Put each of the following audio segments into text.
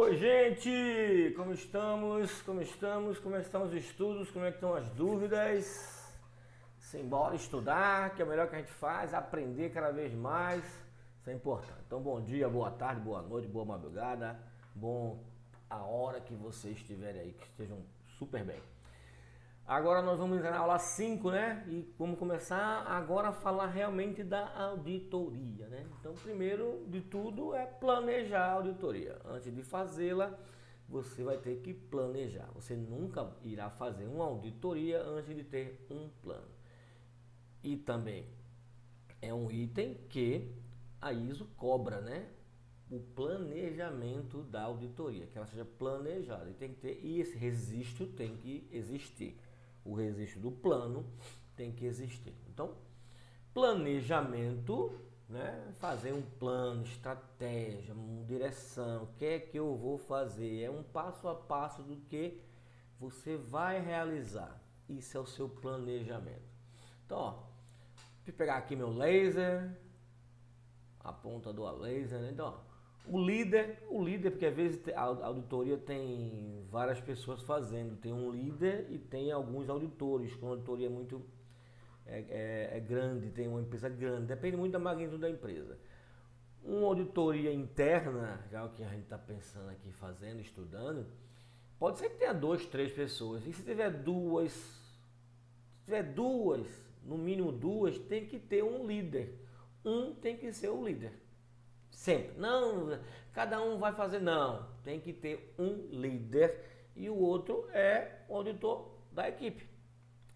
Oi, gente! Como estamos? Como estamos? Como é que estão os estudos? Como é que estão as dúvidas? Simbora estudar, que é o melhor que a gente faz, aprender cada vez mais. Isso é importante. Então, bom dia, boa tarde, boa noite, boa madrugada. Bom a hora que vocês estiverem aí, que estejam super bem. Agora nós vamos entrar na aula 5, né? E vamos começar agora a falar realmente da auditoria, né? Então, primeiro de tudo é planejar a auditoria. Antes de fazê-la, você vai ter que planejar. Você nunca irá fazer uma auditoria antes de ter um plano. E também é um item que a ISO cobra, né? O planejamento da auditoria, que ela seja planejada. E tem que ter, e esse registro tem que existir. O registro do plano tem que existir. Então, planejamento, né? Fazer um plano, estratégia, uma direção, o que é que eu vou fazer? É um passo a passo do que você vai realizar. Isso é o seu planejamento. Então, ó, vou pegar aqui meu laser, a ponta do laser, né? Então, ó, o líder, porque às vezes a auditoria tem várias pessoas fazendo, tem um líder e tem alguns auditores, quando a auditoria é muito grande, tem uma empresa grande, depende muito da magnitude da empresa. Uma auditoria interna, já é o que a gente está pensando aqui, fazendo, estudando, pode ser que tenha 2, 3 pessoas, e se tiver duas, no mínimo duas, tem que ter um líder. Um tem que ser o líder. Sempre. Não, cada um vai fazer. Não. Tem que ter um líder e o outro é o auditor da equipe.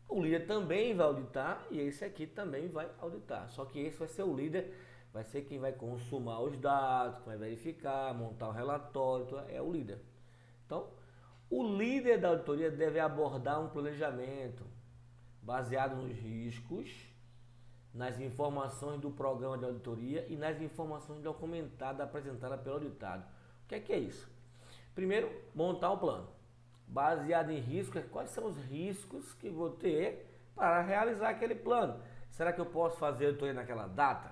O líder também vai auditar e esse aqui também vai auditar. Só que esse vai ser o líder, vai ser quem vai consumar os dados, vai verificar, montar o relatório, é o líder. Então, o líder da auditoria deve abordar um planejamento baseado nos riscos, nas informações do programa de auditoria e nas informações documentadas apresentadas pelo auditado. O que é isso? Primeiro, montar o plano. Baseado em riscos, quais são os riscos que vou ter para realizar aquele plano? Será que eu posso fazer a auditoria naquela data?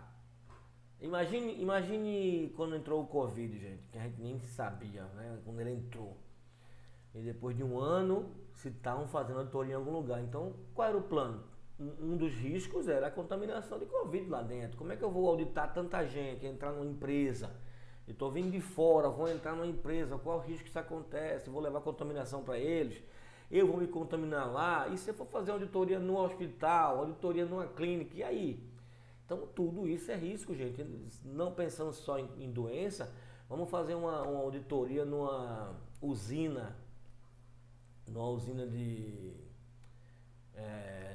Imagine quando entrou o Covid, gente, que a gente nem sabia, né? Quando ele entrou. E depois de um ano, se estavam fazendo auditoria em algum lugar. Então, qual era o plano? Um dos riscos era a contaminação de Covid lá dentro. Como é que eu vou auditar tanta gente, entrar numa empresa? Eu estou vindo de fora, vou entrar numa empresa, qual o risco que isso acontece? Vou levar contaminação para eles? Eu vou me contaminar lá? E se eu for fazer auditoria no hospital, auditoria numa clínica, e aí? Então tudo isso é risco, gente. Não pensando só em doença, vamos fazer uma auditoria numa usina de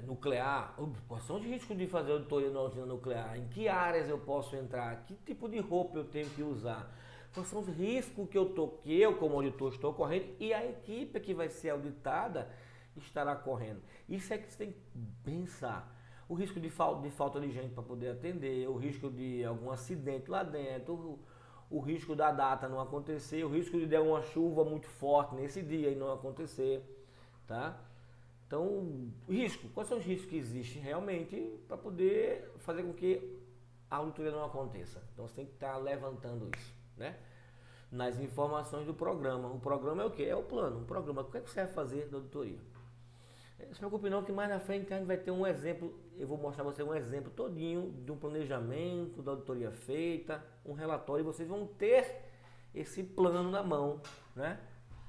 nuclear. Quais são os riscos de fazer auditoria numa usina nuclear? Em que áreas eu posso entrar? Que tipo de roupa eu tenho que usar? Quais são os riscos que eu como auditor estou correndo e a equipe que vai ser auditada estará correndo? Isso é que você tem que pensar. O risco de falta de gente para poder atender, o risco de algum acidente lá dentro, o risco da data não acontecer, o risco de der uma chuva muito forte nesse dia e não acontecer, tá? Então, risco, quais são os riscos que existem realmente para poder fazer com que a auditoria não aconteça? Então você tem que estar levantando isso, né? Nas informações do programa. O programa é o que? É o plano. O programa, o que é que você vai fazer da auditoria? Não se preocupe não, que mais na frente a gente vai ter um exemplo, eu vou mostrar você um exemplo todinho de um planejamento, da auditoria feita, um relatório, e vocês vão ter esse plano na mão, né?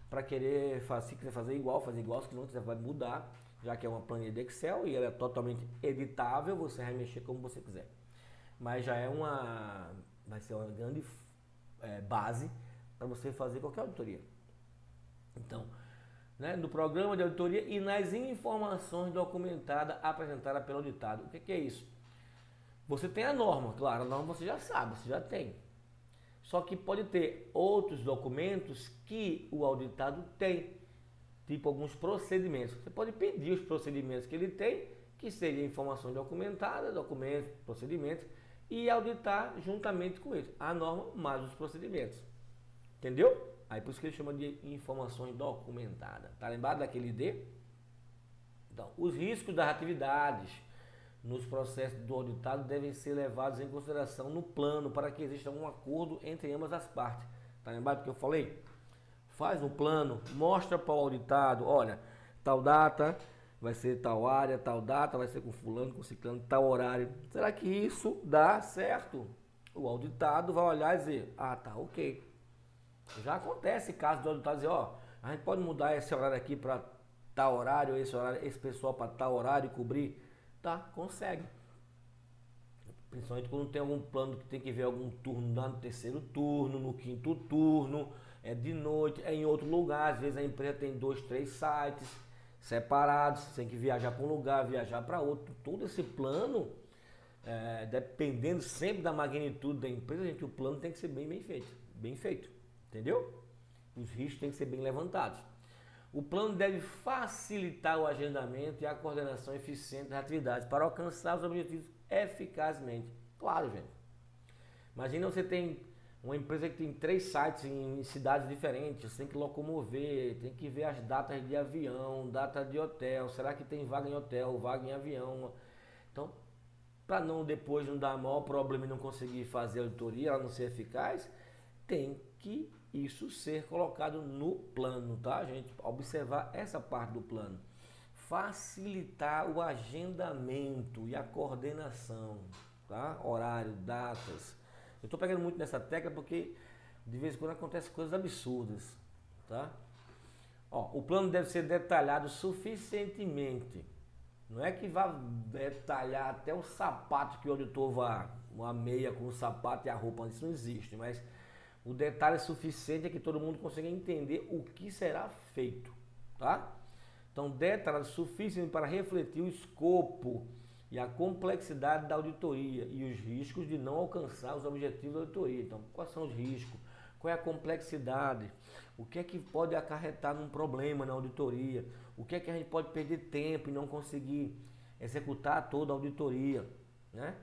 Para querer, se quiser fazer igual, se não quiser vai mudar, já que é uma planilha de Excel e ela é totalmente editável, você vai mexer como você quiser. Mas já vai ser uma grande base para você fazer qualquer auditoria. Então, né, no programa de auditoria e nas informações documentadas apresentadas pelo auditado. O que é isso? Você tem a norma, claro, a norma você já sabe, você já tem. Só que pode ter outros documentos que o auditado tem, tipo alguns procedimentos. Você pode pedir os procedimentos que ele tem, que seriam informações documentadas, documentos, procedimentos, e auditar juntamente com eles. A norma mais os procedimentos. Entendeu? Aí por isso que ele chama de informações documentadas. Tá lembrado daquele D? Então, os riscos das atividades nos processos do auditado devem ser levados em consideração no plano para que exista um acordo entre ambas as partes. Tá lembrado do que eu falei? faz um plano, mostra para o auditado, olha, tal data vai ser tal área, tal data vai ser com fulano, com ciclano, tal horário. Será que isso dá certo? O auditado vai olhar e dizer, ah, tá, ok. Já acontece caso do auditado dizer, ó, a gente pode mudar esse horário aqui para tal horário, esse pessoal para tal horário cobrir. Tá, consegue. Principalmente quando tem algum plano que tem que ver algum turno lá no terceiro turno, no quinto turno, é de noite, é em outro lugar. Às vezes a empresa tem 2, 3 sites separados, tem que viajar para um lugar, viajar para outro. Todo esse plano, dependendo sempre da magnitude da empresa, gente, o plano tem que ser bem feito, entendeu? Os riscos têm que ser bem levantados. O plano deve facilitar o agendamento e a coordenação eficiente das atividades para alcançar os objetivos eficazmente. Claro, gente. Imagina você tem uma empresa que tem 3 sites em cidades diferentes, você tem que locomover, tem que ver as datas de avião, data de hotel, será que tem vaga em hotel, vaga em avião. Então, para depois não dar maior problema e não conseguir fazer a auditoria, ela não ser eficaz, tem que isso ser colocado no plano, tá, gente? Observar essa parte do plano. Facilitar o agendamento e a coordenação, tá? Horário, datas. Eu estou pegando muito nessa tecla porque de vez em quando acontecem coisas absurdas, tá? Ó, o plano deve ser detalhado suficientemente. Não é que vá detalhar até o sapato que o auditor vá, uma meia com o sapato e a roupa, isso não existe, mas o detalhe suficiente é que todo mundo consiga entender o que será feito, tá? Então, detalhe suficiente para refletir o escopo e a complexidade da auditoria e os riscos de não alcançar os objetivos da auditoria. Então, quais são os riscos? Qual é a complexidade? O que é que pode acarretar num problema na auditoria? O que é que a gente pode perder tempo e não conseguir executar toda a auditoria, né?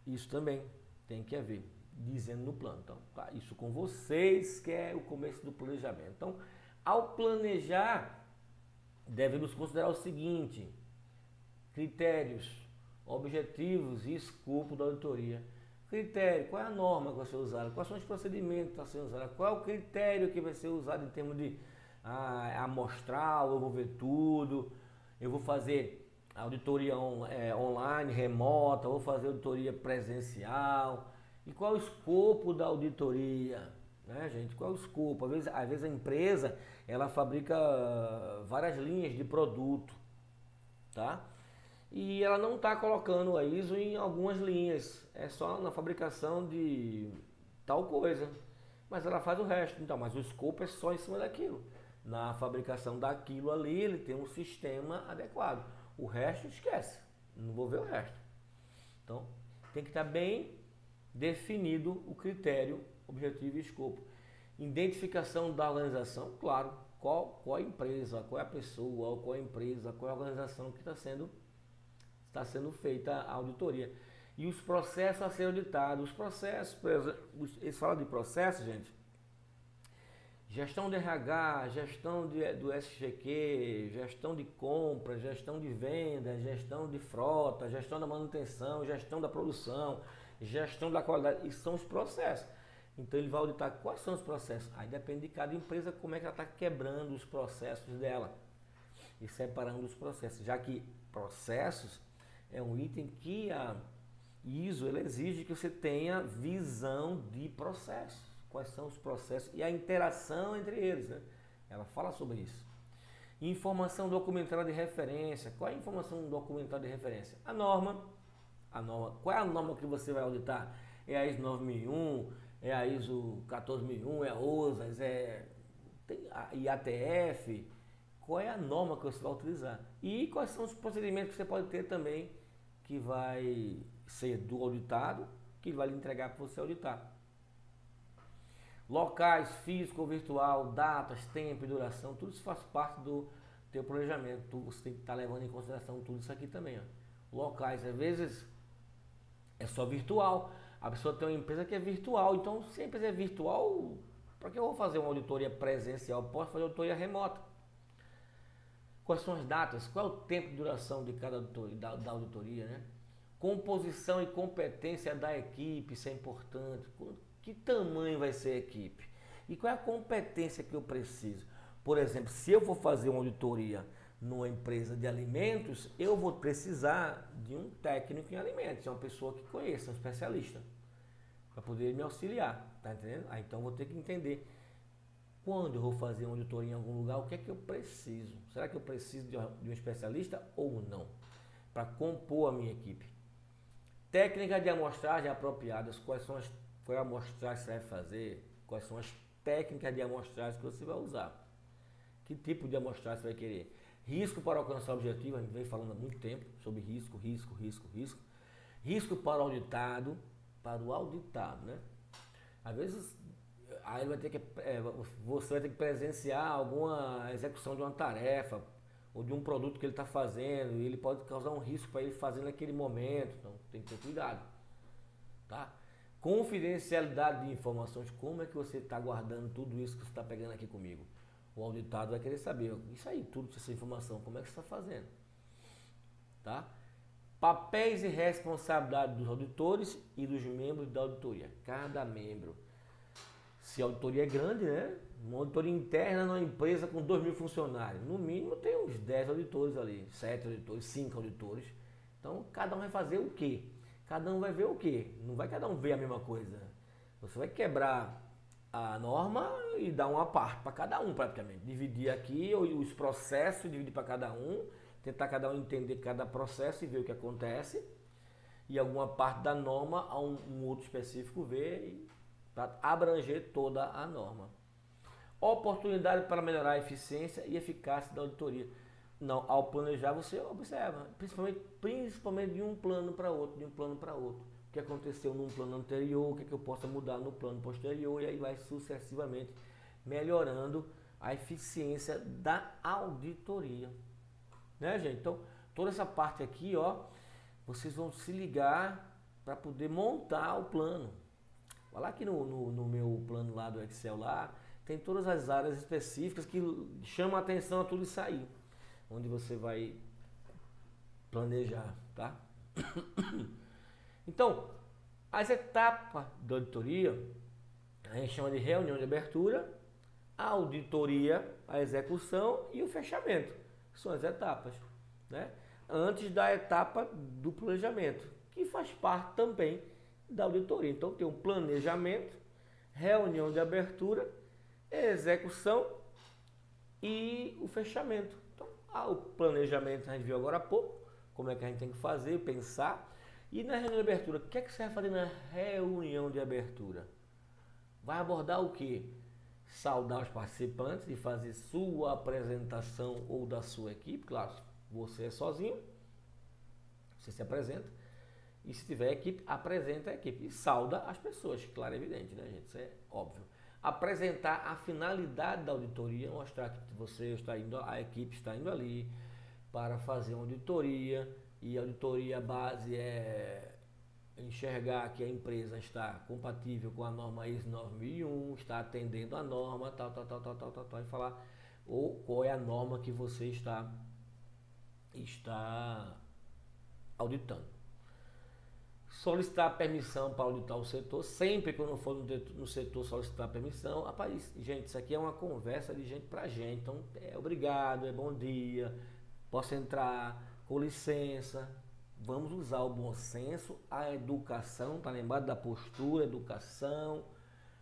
Isso também tem que haver, dizendo no plano. Então, tá, isso com vocês que é o começo do planejamento. Então, ao planejar, devemos considerar o seguinte: critérios, objetivos e escopo da auditoria. Critério, qual é a norma que vai ser usada? Quais são os procedimentos que estão sendo usados? Qual é o critério que vai ser usado em termos de amostral, eu vou ver tudo, eu vou fazer auditoria online, remota, vou fazer auditoria presencial. E qual é o escopo da auditoria? Né, gente? Qual é o escopo? Às vezes a empresa ela fabrica várias linhas de produto, tá? E ela não está colocando a ISO em algumas linhas, é só na fabricação de tal coisa, mas ela faz o resto. Então, mas o escopo é só em cima daquilo. Na fabricação daquilo ali, ele tem um sistema adequado. O resto esquece, não vou ver o resto. Então, tem que estar bem definido o critério, objetivo e escopo. Identificação da organização, claro, qual a empresa, qual é a pessoa, qual é a empresa, qual é a organização que está sendo feita a auditoria. E os processos a ser auditados. Os processos, eles falam de processo, gente. Gestão de RH, gestão do SGQ, gestão de compra, gestão de venda, gestão de frota, gestão da manutenção, gestão da produção, gestão da qualidade. Isso são os processos. Então ele vai auditar quais são os processos. Aí depende de cada empresa como é que ela está quebrando os processos dela e separando os processos. Já que processos é um item que a ISO ela exige que você tenha visão de processos. Quais são os processos e a interação entre eles, né? Ela fala sobre isso. Informação documentada de referência. Qual é a informação documentada de referência? A norma. Qual é a norma que você vai auditar? É a ISO 9001, é a ISO 14001, é a OSAS, tem a IATF. Qual é a norma que você vai utilizar? E quais são os procedimentos que você pode ter também que vai ser do auditado, que vai lhe entregar para você auditar. Locais, físico ou virtual, datas, tempo e duração, tudo isso faz parte do teu planejamento. Você tem que estar levando em consideração tudo isso aqui também. Ó. Locais, às vezes é só virtual. A pessoa tem uma empresa que é virtual, então se a empresa é virtual, para que eu vou fazer uma auditoria presencial? Posso fazer auditoria remota. Quais são as datas? Qual é o tempo de duração de cada auditoria, da auditoria, né? Composição e competência da equipe, isso é importante. Que tamanho vai ser a equipe? E qual é a competência que eu preciso? Por exemplo, se eu for fazer uma auditoria numa empresa de alimentos, eu vou precisar de um técnico em alimentos, uma pessoa que conheça, um especialista, para poder me auxiliar, tá entendendo? Então eu vou ter que entender quando eu vou fazer uma auditoria em algum lugar, o que é que eu preciso? Será que eu preciso de um especialista ou não? Para compor a minha equipe. Técnica de amostragem apropriadas, qual é a amostragem que você vai fazer? Quais são as técnicas de amostragem que você vai usar? Que tipo de amostragem você vai querer? Risco para alcançar o objetivo, a gente vem falando há muito tempo sobre risco. Risco para o auditado, né? Às vezes, aí você vai ter que presenciar alguma execução de uma tarefa ou de um produto que ele está fazendo e ele pode causar um risco para ele fazer naquele momento, então tem que ter cuidado, tá? Confidencialidade de informações, como é que você está guardando tudo isso que você está pegando aqui comigo? O auditado vai querer saber, isso aí, tudo essa informação, como é que você está fazendo, tá? Papéis e responsabilidade dos auditores e dos membros da auditoria, cada membro. Se a auditoria é grande, né? Uma auditoria interna numa empresa com 2.000 funcionários, no mínimo tem uns 10 auditores ali, 7 auditores, 5 auditores. Então, cada um vai fazer o quê? Cada um vai ver o quê? Não vai cada um ver a mesma coisa. Você vai quebrar a norma e dar uma parte para cada um praticamente. Dividir aqui os processos, dividir para cada um, tentar cada um entender cada processo e ver o que acontece. E alguma parte da norma a um outro específico ver para abranger toda a norma. Oportunidade para melhorar a eficiência e eficácia da auditoria. Não, ao planejar você observa, principalmente de um plano para outro, o que aconteceu num plano anterior, o que eu posso mudar no plano posterior, e aí vai sucessivamente melhorando a eficiência da auditoria. Né, gente? Então, toda essa parte aqui, ó, vocês vão se ligar para poder montar o plano. Vai lá aqui no meu plano lá do Excel lá, tem todas as áreas específicas que chamam a atenção a tudo isso aí, onde você vai planejar, tá? Então, as etapas da auditoria, a gente chama de reunião de abertura, a auditoria, a execução e o fechamento. São as etapas, né? Antes da etapa do planejamento, que faz parte também da auditoria. Então tem o planejamento, reunião de abertura, execução e o fechamento. Então, o planejamento a gente viu agora há pouco, como é que a gente tem que fazer, pensar. E na reunião de abertura, o que é que você vai fazer na reunião de abertura? Vai abordar o quê? Saudar os participantes e fazer sua apresentação ou da sua equipe. Claro, você é sozinho, você se apresenta. E se tiver equipe, apresenta a equipe e sauda as pessoas, claro, é evidente, né, gente? Isso é óbvio. Apresentar a finalidade da auditoria, mostrar que você está indo, a equipe está indo ali para fazer uma auditoria, e a auditoria base é enxergar que a empresa está compatível com a norma ISO 9001, está atendendo a norma, tal, e falar ou qual é a norma que você está auditando. Solicitar permissão para auditar o setor, sempre que eu não for no setor solicitar permissão. Rapaz, gente, isso aqui é uma conversa de gente para gente, então é obrigado, é bom dia, posso entrar, com licença. Vamos usar o bom senso, a educação, tá lembrado da postura, educação,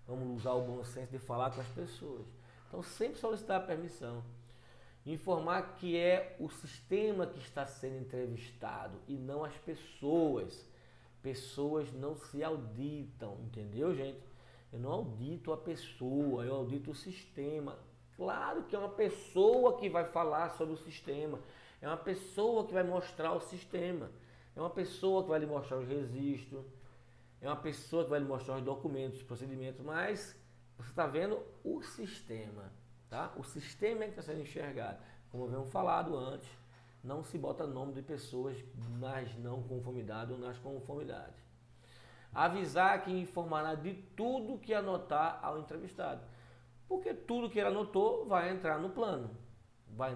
vamos usar o bom senso de falar com as pessoas. Então sempre solicitar permissão. Informar que é o sistema que está sendo entrevistado e não as pessoas. Pessoas não se auditam, entendeu, gente? Eu não audito a pessoa, eu audito o sistema. Claro que é uma pessoa que vai falar sobre o sistema, é uma pessoa que vai mostrar o sistema, é uma pessoa que vai lhe mostrar os registros, é uma pessoa que vai lhe mostrar os documentos, os procedimentos, mas você está vendo o sistema, tá? O sistema é que está sendo enxergado. Como havíamos falado antes, não se bota nome de pessoas nas não conformidades ou nas conformidades. Avisar que informará de tudo que anotar ao entrevistado. Porque tudo que ele anotou vai entrar no plano. Vai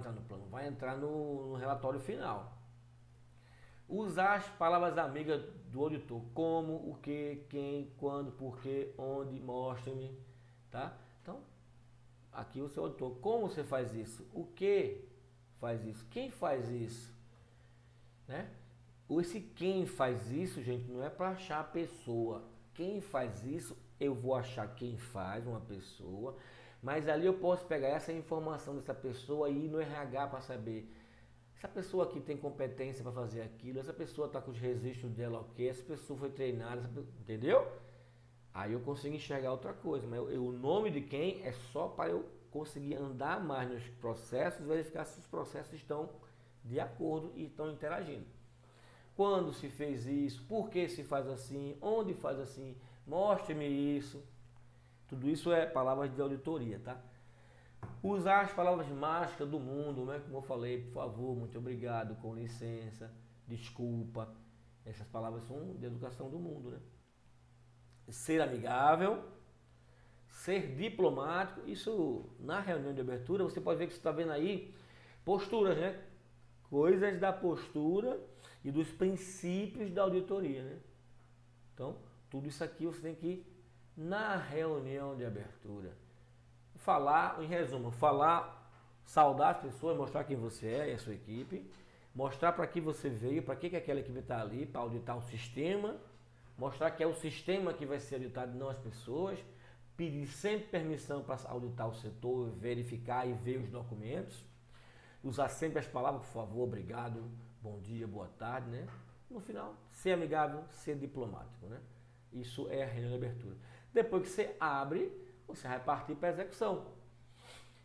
entrar no relatório final. Usar as palavras amigas do auditor. Como, o que, quem, quando, porquê, onde, mostre-me. Tá? Então, aqui você é o auditor. Como você faz isso? O que faz isso? Quem faz isso? Né? Esse quem faz isso, gente, não é para achar a pessoa. Quem faz isso, eu vou achar quem faz, uma pessoa, mas ali eu posso pegar essa informação dessa pessoa e ir no RH para saber essa pessoa aqui tem competência para fazer aquilo, essa pessoa está com os registros dela ok, essa pessoa foi treinada, entendeu? Aí eu consigo enxergar outra coisa, mas o nome de quem é só para eu conseguir andar mais nos processos, verificar se os processos estão de acordo e estão interagindo. Quando se fez isso, por que se faz assim, onde faz assim, mostre-me isso. Tudo isso é palavras de auditoria, tá? Usar as palavras mágicas do mundo, né? Como eu falei, por favor, muito obrigado, com licença, desculpa. Essas palavras são de educação do mundo, né? Ser amigável, ser diplomático. Isso, na reunião de abertura, você pode ver que você está vendo aí posturas, né? Coisas da postura e dos princípios da auditoria, né? Então, tudo isso aqui você tem que ir na reunião de abertura. Falar, em resumo, saudar as pessoas, mostrar quem você é e a sua equipe, mostrar para que você veio, para que aquela equipe está ali, para auditar o sistema, mostrar que é o sistema que vai ser auditado, não as pessoas, pedir sempre permissão para auditar o setor, verificar e ver os documentos, usar sempre as palavras, por favor, obrigado, bom dia, boa tarde, né? No final, ser amigável, ser diplomático, né? Isso é a reunião de abertura. Depois que você abre, você vai partir para a execução.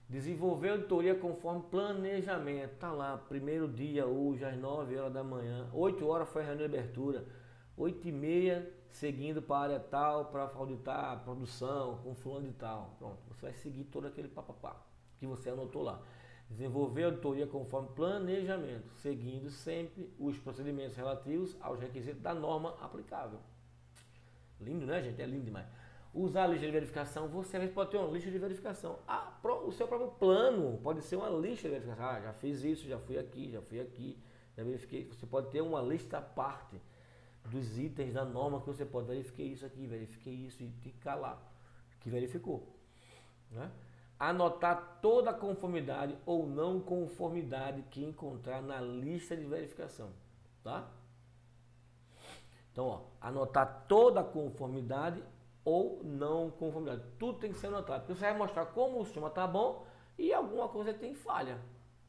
Desenvolver a auditoria conforme planejamento. Está lá, primeiro dia hoje, às 9 horas da manhã. 8 horas foi a reunião de abertura. 8h30, seguindo para a área tal, para auditar a produção, com fulano de tal. Pronto, você vai seguir todo aquele papapá que você anotou lá. Desenvolver a auditoria conforme planejamento, seguindo sempre os procedimentos relativos aos requisitos da norma aplicável. Lindo, né, gente? É lindo demais. Usar a lista de verificação, você pode ter uma lista de verificação. O seu próprio plano pode ser uma lista de verificação. Já fiz isso, já fui aqui, já verifiquei. Você pode ter uma lista à parte dos itens da norma que você pode. Verifiquei isso aqui, verifiquei isso e ficar lá que verificou. Né? Anotar toda a conformidade ou não conformidade que encontrar na lista de verificação. Tá? Então, ó, anotar toda a conformidade ou não conformidade. Tudo tem que ser anotado. Porque você vai mostrar como o sistema está bom e alguma coisa tem falha.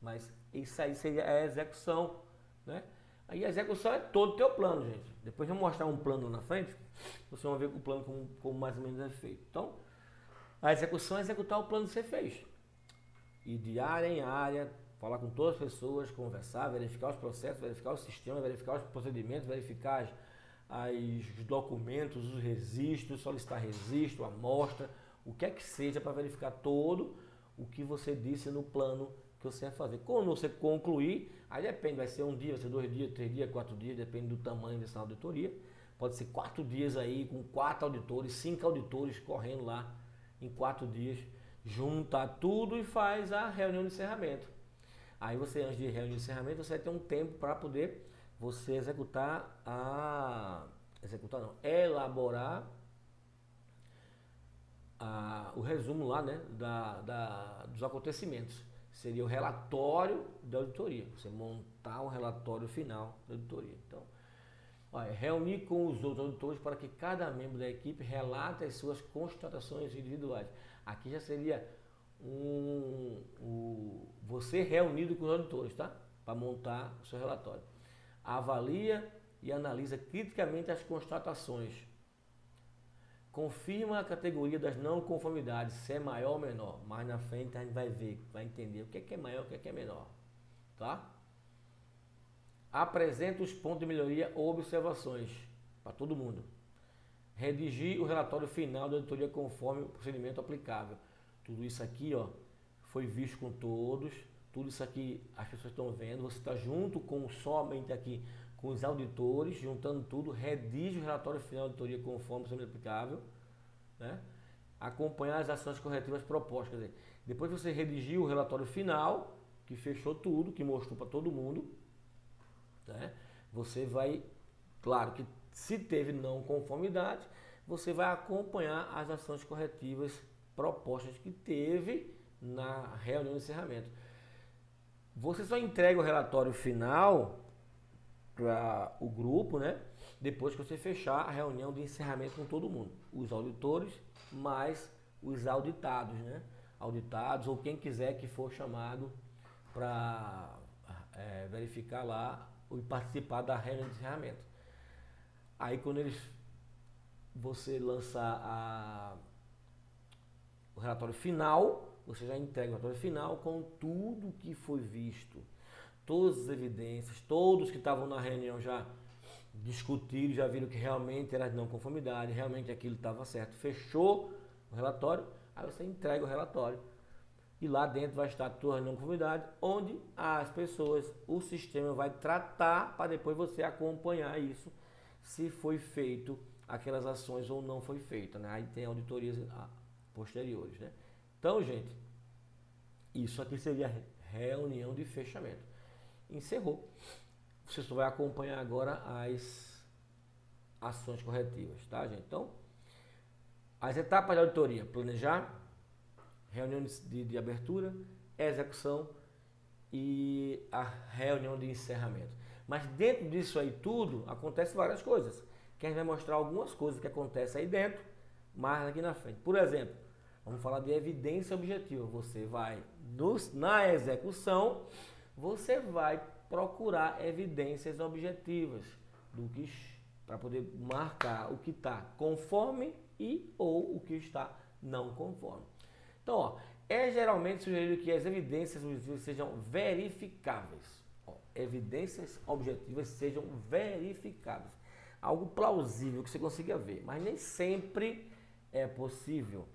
Mas isso aí seria a execução. Né? Aí a execução é todo o teu plano, gente. Depois eu vou mostrar um plano na frente, você vai ver o plano como mais ou menos é feito. Então, a execução é executar o plano que você fez. Ir de área em área, falar com todas as pessoas, conversar, verificar os processos, verificar o sistema, verificar os procedimentos, verificar os documentos, os registros, solicitar registro, amostra, o que é que seja para verificar todo o que você disse no plano que você vai fazer. Quando você concluir, aí depende, vai ser um dia, vai ser 2 dias, 3 dias, 4 dias, depende do tamanho dessa auditoria. Pode ser 4 dias aí, com 4 auditores, 5 auditores correndo lá em 4 dias, junta tudo e faz a reunião de encerramento. Aí você, antes de reunião de encerramento, você vai ter um tempo para poder você elaborar o resumo lá, né, dos acontecimentos. Seria o relatório da auditoria. Você montar o relatório final da auditoria. Então, olha, reunir com os outros auditores para que cada membro da equipe relate as suas constatações individuais. Aqui já seria você reunido com os auditores, tá? Para montar o seu relatório. Avalia e analisa criticamente as constatações. Confirma a categoria das não conformidades, se é maior ou menor. Mais na frente a gente vai ver, vai entender o que é maior e o que é menor. Tá? Apresenta os pontos de melhoria ou observações para todo mundo. Redigir o relatório final da auditoria conforme o procedimento aplicável. Tudo isso aqui, ó, foi visto com todos. Tudo isso aqui as pessoas estão vendo. Você está junto com somente aqui com os auditores, juntando tudo, redige o relatório final da auditoria conforme o procedimento aplicável, né? Acompanhar as ações corretivas propostas. Quer dizer, depois você redigiu o relatório final, que fechou tudo, que mostrou para todo mundo, né? Você vai, claro que se teve não conformidade, você vai acompanhar as ações corretivas propostas que teve na reunião de encerramento. Você só entrega o relatório final para o grupo, né? Depois que você fechar a reunião de encerramento com todo mundo. Os auditores, mais os auditados, né? Auditados ou quem quiser que for chamado para verificar lá e participar da reunião de encerramento. Aí quando você lançar o relatório final, você já entrega o relatório final com tudo que foi visto, todas as evidências, todos que estavam na reunião já discutiram, já viram que realmente era de não conformidade, realmente aquilo estava certo. Fechou o relatório, aí você entrega o relatório. E lá dentro vai estar a tua não conformidade, onde as pessoas, o sistema vai tratar para depois você acompanhar isso, se foi feito aquelas ações ou não foi feita, né? Aí tem auditorias posteriores, né? Então, gente, isso aqui seria a reunião de fechamento. Encerrou. Você só vai acompanhar agora as ações corretivas, tá, gente? Então, as etapas da auditoria: planejar, reunião de abertura, execução e a reunião de encerramento. Mas dentro disso aí tudo, acontece várias coisas, que a gente vai mostrar algumas coisas que acontecem aí dentro, mais aqui na frente. Por exemplo, vamos falar de evidência objetiva. Você vai, na execução, você vai procurar evidências objetivas para poder marcar o que está conforme e ou o que está não conforme. Então, ó, é geralmente sugerido que as evidências objetivas sejam verificáveis. Ó, evidências objetivas sejam verificáveis. Algo plausível que você consiga ver, mas nem sempre é possível,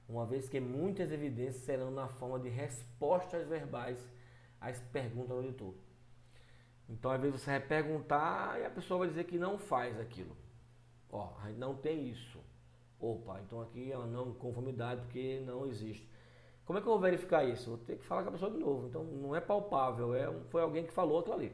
uma vez que muitas evidências serão na forma de respostas verbais às perguntas do auditor. Então, às vezes você vai perguntar e a pessoa vai dizer que não faz aquilo. Ó, não tem isso. Opa, então aqui é uma não conformidade porque não existe. Como é que eu vou verificar isso? Vou ter que falar com a pessoa de novo. Então não é palpável, foi alguém que falou aquilo ali.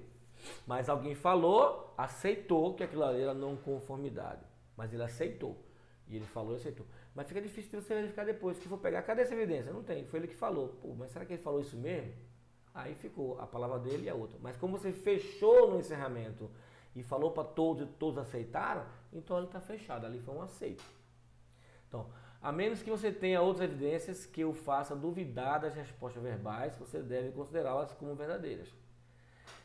Mas alguém falou, aceitou que aquilo ali era não conformidade. Mas ele aceitou. E ele falou e aceitou. Mas fica difícil de você verificar depois. Que for pegar, cadê essa evidência? Não tem, foi ele que falou. Pô, mas será que ele falou isso mesmo? Aí ficou a palavra dele e a outra. Mas como você fechou no encerramento e falou para todos e todos aceitaram, então ele está fechado. Ali foi um aceito. Então, a menos que você tenha outras evidências que o faça duvidar das respostas verbais, você deve considerá-las como verdadeiras.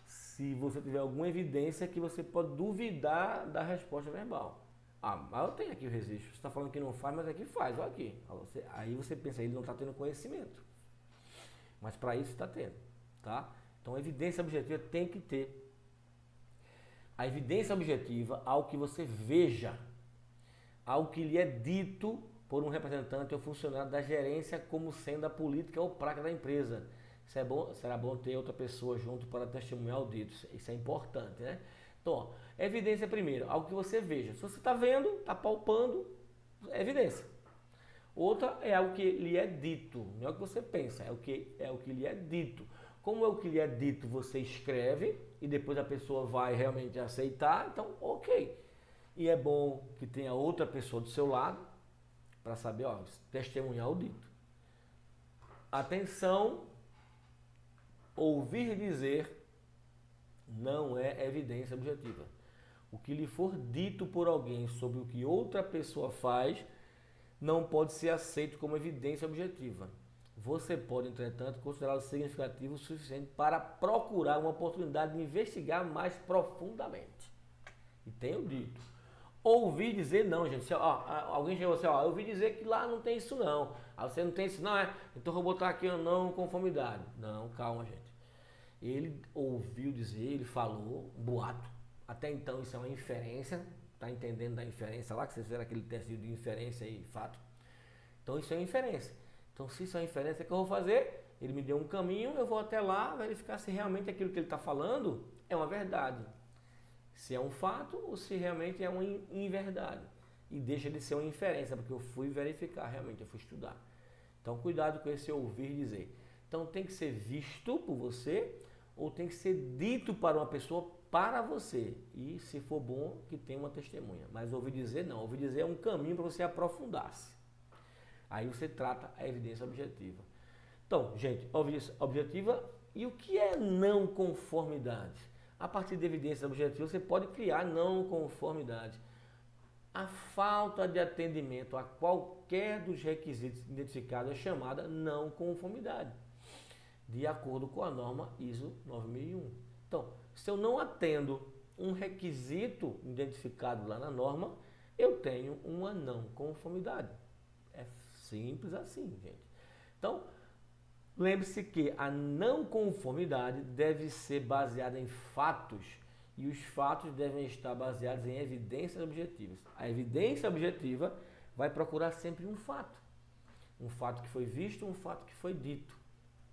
Se você tiver alguma evidência que você pode duvidar da resposta verbal. Ah, mas eu tenho aqui o registro. Você está falando que não faz, mas aqui faz. Olha aqui. Aí você pensa, ele não está tendo conhecimento. Mas para isso está tendo. Tá? Então, a evidência objetiva tem que ter. A evidência objetiva, algo que você veja, algo que lhe é dito por um representante ou funcionário da gerência como sendo a política ou prática da empresa. Isso é bom, será bom ter outra pessoa junto para testemunhar o dito. Isso é importante, né? Então, ó, evidência primeiro, algo que você veja. Se você está vendo, está palpando, é evidência. Outra é algo que lhe é dito, não é o que você pensa, é o que lhe é dito. Como é o que lhe é dito, você escreve e depois a pessoa vai realmente aceitar, então ok. E é bom que tenha outra pessoa do seu lado para saber, ó, testemunhar o dito. Atenção, ouvir dizer não é evidência objetiva. O que lhe for dito por alguém sobre o que outra pessoa faz não pode ser aceito como evidência objetiva. Você pode, entretanto, considerá-lo significativo o suficiente para procurar uma oportunidade de investigar mais profundamente. E tenho dito. Ouvi dizer não, gente. Alguém chegou assim, eu ouvi dizer que lá não tem isso não. Aí você não tem isso não, então vou botar aqui uma não conformidade. Não, calma, gente. Ele ouviu dizer, ele falou, um boato. Até então isso é uma inferência. Tá entendendo da inferência lá, que vocês fizeram aquele teste de inferência e fato. Então isso é inferência. Então se isso é inferência, o que eu vou fazer? Ele me deu um caminho, eu vou até lá verificar se realmente aquilo que ele está falando é uma verdade. Se é um fato ou se realmente é uma inverdade. E deixa de ser uma inferência, porque eu fui verificar realmente, eu fui estudar. Então cuidado com esse ouvir dizer. Então tem que ser visto por você ou tem que ser dito para uma pessoa para você. E se for bom, que tenha uma testemunha. Mas ouvir dizer não. Ouvir dizer é um caminho para você aprofundar-se. Aí você trata a evidência objetiva. Então, gente, evidência objetiva e o que é não conformidade? A partir de evidência objetiva você pode criar não conformidade. A falta de atendimento a qualquer dos requisitos identificados é chamada não conformidade, de acordo com a norma ISO 9001. Então, se eu não atendo um requisito identificado lá na norma, eu tenho uma não conformidade. É simples assim, gente. Então, lembre-se que a não conformidade deve ser baseada em fatos e os fatos devem estar baseados em evidências objetivas. A evidência objetiva vai procurar sempre um fato que foi visto, um fato que foi dito,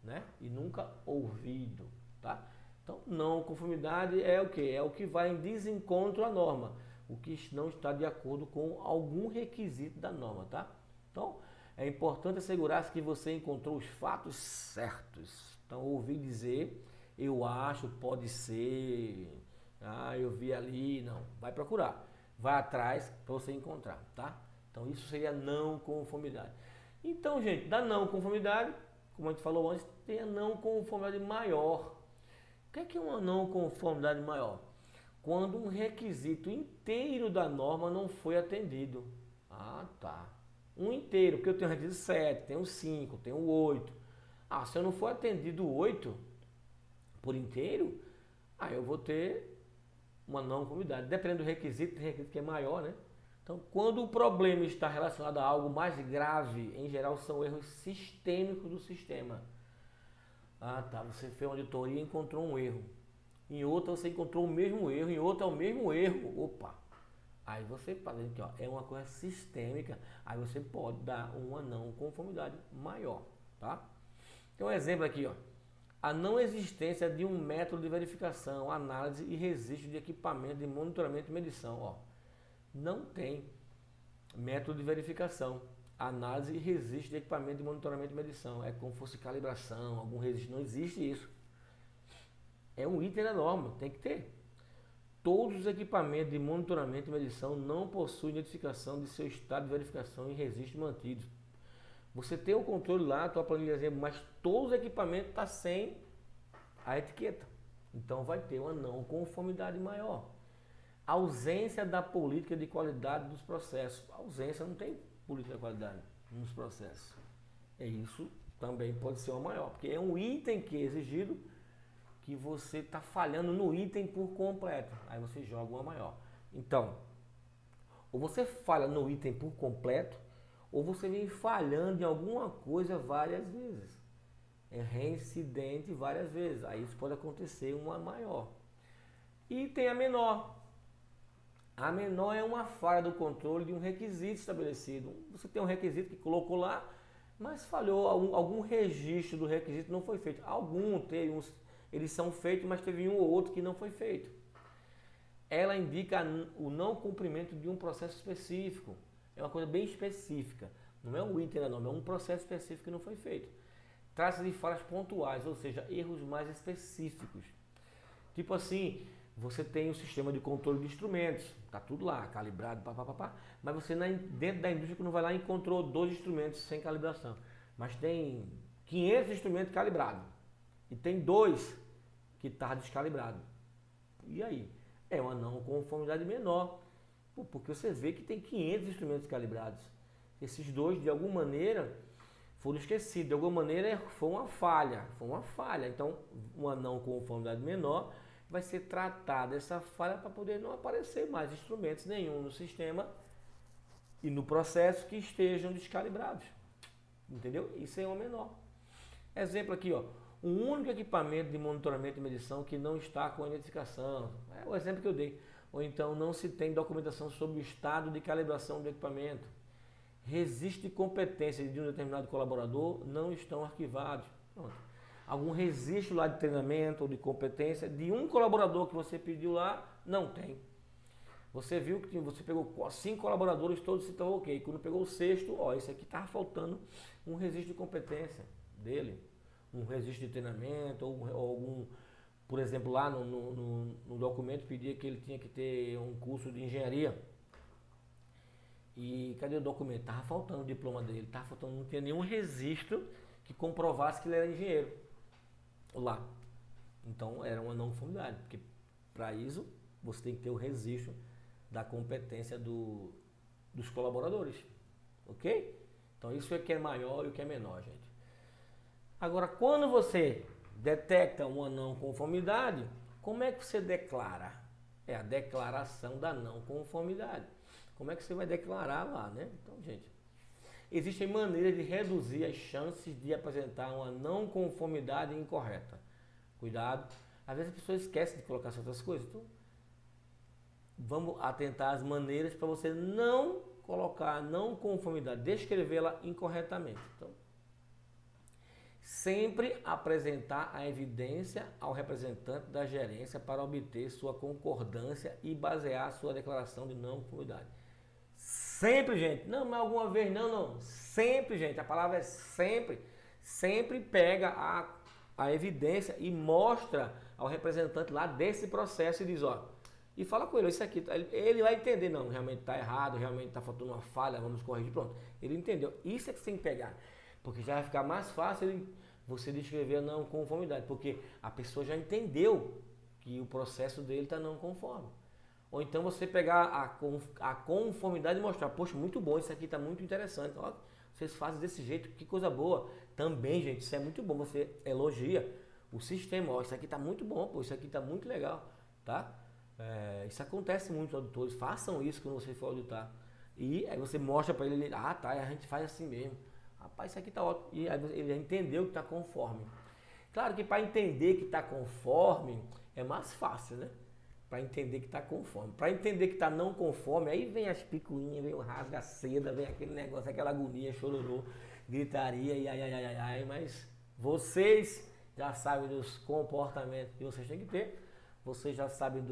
né? E nunca ouvido, tá? Então, não conformidade é o que? É o que vai em desencontro à norma, o que não está de acordo com algum requisito da norma, tá? Então, é importante assegurar-se que você encontrou os fatos certos. Então, ouvir dizer, eu acho, pode ser, eu vi ali, não. Vai procurar, vai atrás para você encontrar, tá? Então, isso seria não conformidade. Então, gente, da não conformidade, como a gente falou antes, tem a não conformidade maior. O que é uma não conformidade maior? Quando um requisito inteiro da norma não foi atendido. Ah, tá. Um inteiro, porque eu tenho requisito 7, tenho 5, tenho 8. Se eu não for atendido 8 por inteiro, aí eu vou ter uma não conformidade. Dependendo do requisito, tem requisito que é maior, né? Então, quando o problema está relacionado a algo mais grave, em geral são erros sistêmicos do sistema. Você fez uma auditoria e encontrou um erro. Em outra você encontrou o mesmo erro, em outra é o mesmo erro. Opa! Aí você faz aqui, é uma coisa sistêmica, aí você pode dar uma não conformidade maior, tá? Tem um exemplo aqui, a não existência de um método de verificação, análise e registro de equipamento de monitoramento e medição, não tem método de verificação, análise e registro de equipamento de monitoramento e medição, é como se fosse calibração, algum registro, não existe isso. É um item da norma, tem que ter. Todos os equipamentos de monitoramento e medição não possuem identificação de seu estado de verificação e registro mantidos. Você tem o controle lá, a tua planilha, mas todos os equipamentos estão sem a etiqueta. Então vai ter uma não conformidade maior. Ausência da política de qualidade dos processos. Ausência, não tem política de qualidade nos processos. Isso também pode ser uma maior, porque é um item que é exigido que você está falhando no item por completo. Aí você joga uma maior. Então, ou você falha no item por completo, ou você vem falhando em alguma coisa várias vezes. É reincidente várias vezes. Aí isso pode acontecer uma maior. E tem a menor. A menor é uma falha do controle de um requisito estabelecido. Você tem um requisito que colocou lá, mas falhou. Algum registro do requisito não foi feito. Eles são feitos, mas teve um ou outro que não foi feito. Ela indica o não cumprimento de um processo específico. É uma coisa bem específica. Não é um item da norma, é um processo específico que não foi feito. Trata-se de falhas pontuais, ou seja, erros mais específicos. Tipo assim, você tem o sistema de controle de instrumentos, tá tudo lá, calibrado, mas você dentro da indústria que não vai lá encontrou 2 instrumentos sem calibração. Mas tem 500 instrumentos calibrados. E tem 2 que está descalibrado. E aí? É uma não conformidade menor. Porque você vê que tem 500 instrumentos calibrados. Esses 2, de alguma maneira, foram esquecidos. De alguma maneira, foi uma falha. Então, uma não conformidade menor vai ser tratada essa falha para poder não aparecer mais instrumentos nenhum no sistema e no processo que estejam descalibrados. Entendeu? Isso é uma menor. Exemplo aqui, um único equipamento de monitoramento e medição que não está com a identificação. É o exemplo que eu dei. Ou então não se tem documentação sobre o estado de calibração do equipamento. Registro de competência de um determinado colaborador não estão arquivados. Pronto. Algum registro lá de treinamento ou de competência de um colaborador que você pediu lá, não tem. Você viu que você pegou 5 colaboradores, todos estavam ok. Quando pegou o 6º, esse aqui estava faltando um registro de competência dele. Um registro de treinamento ou algum, por exemplo, lá no documento pedia que ele tinha que ter um curso de engenharia. E cadê o documento? Tava faltando o diploma dele, tava faltando, não tinha nenhum registro que comprovasse que ele era engenheiro lá. Então era uma não conformidade, porque para isso você tem que ter o registro da competência dos colaboradores, ok? Então isso é que é maior e o que é menor, gente. Agora, quando você detecta uma não conformidade, como é que você declara? É a declaração da não conformidade. Como é que você vai declarar lá, né? Então, gente, existem maneiras de reduzir as chances de apresentar uma não conformidade incorreta. Cuidado, às vezes as pessoas esquecem de colocar certas coisas. Então, vamos atentar às maneiras para você não colocar a não conformidade, descrevê-la incorretamente. Então, sempre apresentar a evidência ao representante da gerência para obter sua concordância e basear sua declaração de não conformidade. Sempre, gente. Não, mas alguma vez não. Sempre, gente. A palavra é sempre. Sempre pega a evidência e mostra ao representante lá desse processo e diz, ó, e fala com ele, isso aqui, ele vai entender, não, realmente está errado, realmente está faltando uma falha, vamos corrigir, pronto. Ele entendeu. Isso é que você tem que pegar. Porque já vai ficar mais fácil você descrever a não conformidade, porque a pessoa já entendeu que o processo dele está não conforme. Ou então você pegar a conformidade e mostrar, poxa, muito bom, isso aqui está muito interessante. Ó, vocês fazem desse jeito, que coisa boa. Também, gente, isso é muito bom, você elogia o sistema, ó, isso aqui está muito bom, pô, isso aqui está muito legal, tá? Isso acontece muito, auditores, façam isso quando você for auditar. E aí você mostra para ele, ah, tá, a gente faz assim mesmo. Rapaz, isso aqui tá ótimo. E aí ele já entendeu que está conforme. Claro que para entender que está conforme é mais fácil, né? Para entender que está conforme. Para entender que está não conforme, aí vem as picuinhas, vem o rasga-seda, vem aquele negócio, aquela agonia, chororô, gritaria, e ai, mas vocês já sabem dos comportamentos que vocês têm que ter, vocês já sabem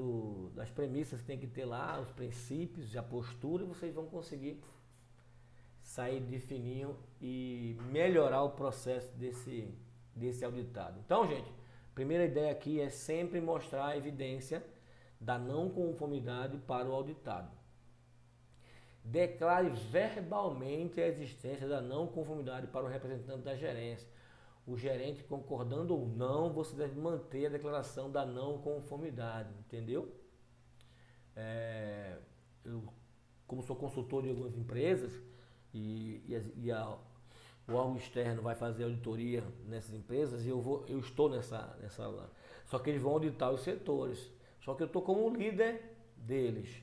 das premissas que tem que ter lá, os princípios, a postura, e vocês vão conseguir sair de fininho e melhorar o processo desse auditado. Então, gente, primeira ideia aqui é sempre mostrar a evidência da não conformidade para o auditado. Declare verbalmente a existência da não conformidade para o representante da gerência. O gerente concordando ou não, você deve manter a declaração da não conformidade, entendeu? Eu, como sou consultor de algumas empresas, o órgão externo vai fazer auditoria nessas empresas e eu estou nessa só que eles vão auditar os setores. Só que eu estou como líder deles.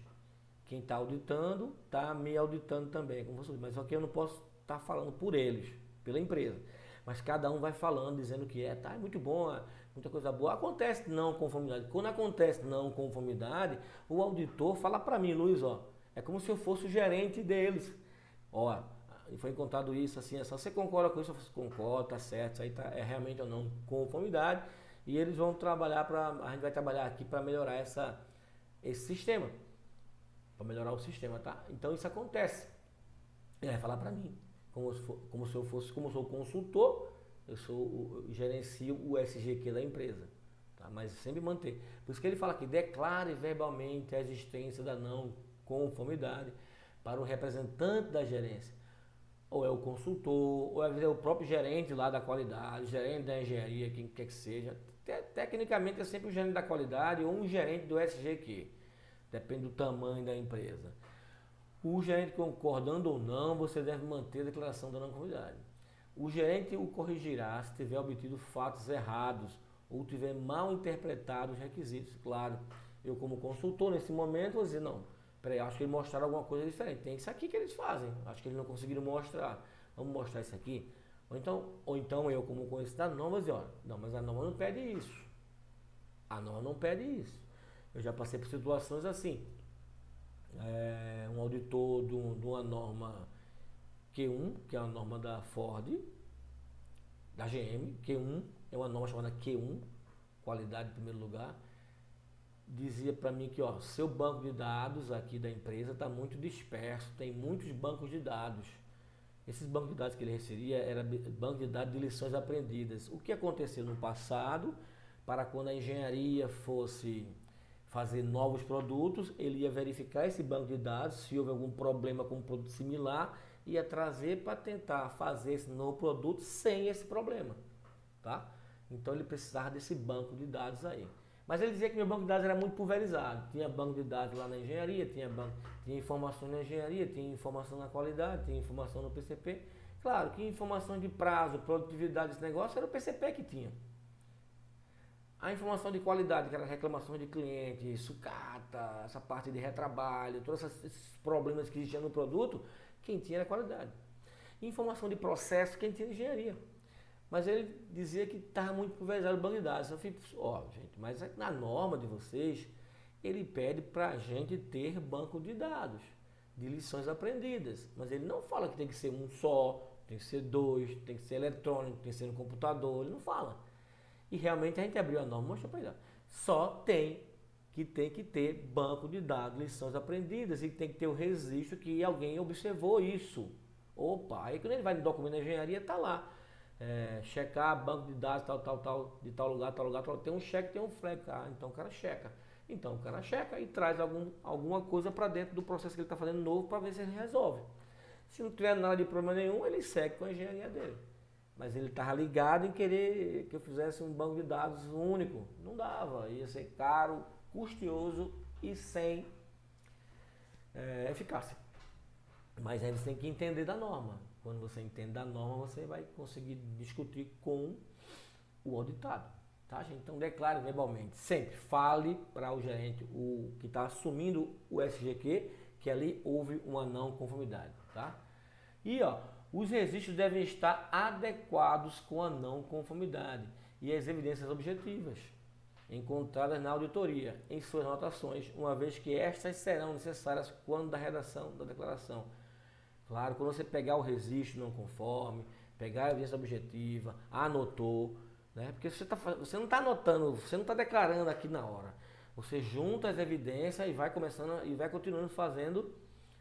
Quem está auditando está me auditando também, como você, mas só que eu não posso estar falando por eles, pela empresa. Mas cada um vai falando, dizendo que é muito bom, muita coisa boa. Acontece não conformidade. Quando acontece não conformidade, o auditor fala para mim, Luiz, ó, é como se eu fosse o gerente deles. Ó, foi encontrado isso, assim, você concorda com isso? Eu concordo, tá certo, isso aí é realmente ou não conformidade. E eles vão trabalhar a gente vai trabalhar aqui para melhorar esse sistema. Para melhorar o sistema, tá? Então isso acontece. Ele vai falar para mim, como se eu sou consultor, eu gerencio o SGQ da empresa. Tá? Mas sempre manter. Por isso que ele fala aqui, declare verbalmente a existência da não conformidade para o representante da gerência. Ou é o consultor, ou é o próprio gerente lá da qualidade, gerente da engenharia, quem quer que seja. Tecnicamente é sempre o gerente da qualidade ou um gerente do SGQ. Depende do tamanho da empresa. O gerente concordando ou não, você deve manter a declaração da não conformidade. O gerente o corrigirá se tiver obtido fatos errados ou tiver mal interpretado os requisitos. Claro, eu como consultor nesse momento vou dizer, não, peraí, acho que eles mostraram alguma coisa diferente. Tem isso aqui que eles fazem, acho que eles não conseguiram mostrar. Vamos mostrar isso aqui? Ou então eu como conhecido não vou dizer, ó, não, mas a norma não pede isso. A norma não pede isso. Eu já passei por situações assim. Um auditor de uma norma Q1, que é a norma da Ford, da GM, Q1, é uma norma chamada Q1, qualidade em primeiro lugar, dizia para mim que, ó, seu banco de dados aqui da empresa está muito disperso, tem muitos bancos de dados. Esses bancos de dados que ele recebia era banco de dados de lições aprendidas. O que aconteceu no passado, para quando a engenharia fosse fazer novos produtos, ele ia verificar esse banco de dados, se houve algum problema com um produto similar, ia trazer para tentar fazer esse novo produto sem esse problema, tá? Então ele precisava desse banco de dados aí. Mas ele dizia que meu banco de dados era muito pulverizado. Tinha banco de dados lá na engenharia, tinha informação na engenharia, tinha informação na qualidade, tinha informação no PCP. Claro que informação de prazo, produtividade desse negócio era o PCP que tinha. A informação de qualidade, que era reclamações de cliente, sucata, essa parte de retrabalho, todos esses problemas que existiam no produto, quem tinha era a qualidade. Informação de processo, quem tinha era engenharia. Mas ele dizia que estava muito pulverizado o banco de dados. Eu falei, gente, mas na norma de vocês, ele pede para a gente ter banco de dados, de lições aprendidas. Mas ele não fala que tem que ser um só, tem que ser dois, tem que ser eletrônico, tem que ser no computador, ele não fala. E realmente a gente abriu a norma e mostrou para ele. Só tem que ter banco de dados, lições aprendidas, e tem que ter o registro que alguém observou isso. Opa, aí quando ele vai no documento da engenharia, está lá. Checar banco de dados, de tal lugar, tem um cheque, tem um flag. Então o cara checa. Então o cara checa e traz alguma coisa para dentro do processo que ele está fazendo novo para ver se ele resolve. Se não tiver nada de problema nenhum, ele segue com a engenharia dele. Mas ele estava ligado em querer que eu fizesse um banco de dados único. Não dava, ia ser caro, custoso e sem eficácia. Mas aí você tem que entender da norma. Quando você entende da norma, você vai conseguir discutir com o auditado. Tá, gente? Então declare verbalmente. Sempre fale para o gerente, o que está assumindo o SGQ, que ali houve uma não conformidade. Tá? E os registros devem estar adequados com a não conformidade e as evidências objetivas encontradas na auditoria em suas anotações, uma vez que estas serão necessárias quando da redação da declaração. Claro, quando você pegar o registro não conforme, pegar a evidência objetiva, anotou, né? Porque você não está anotando, você não está declarando aqui na hora. Você junta as evidências e vai começando e vai continuando fazendo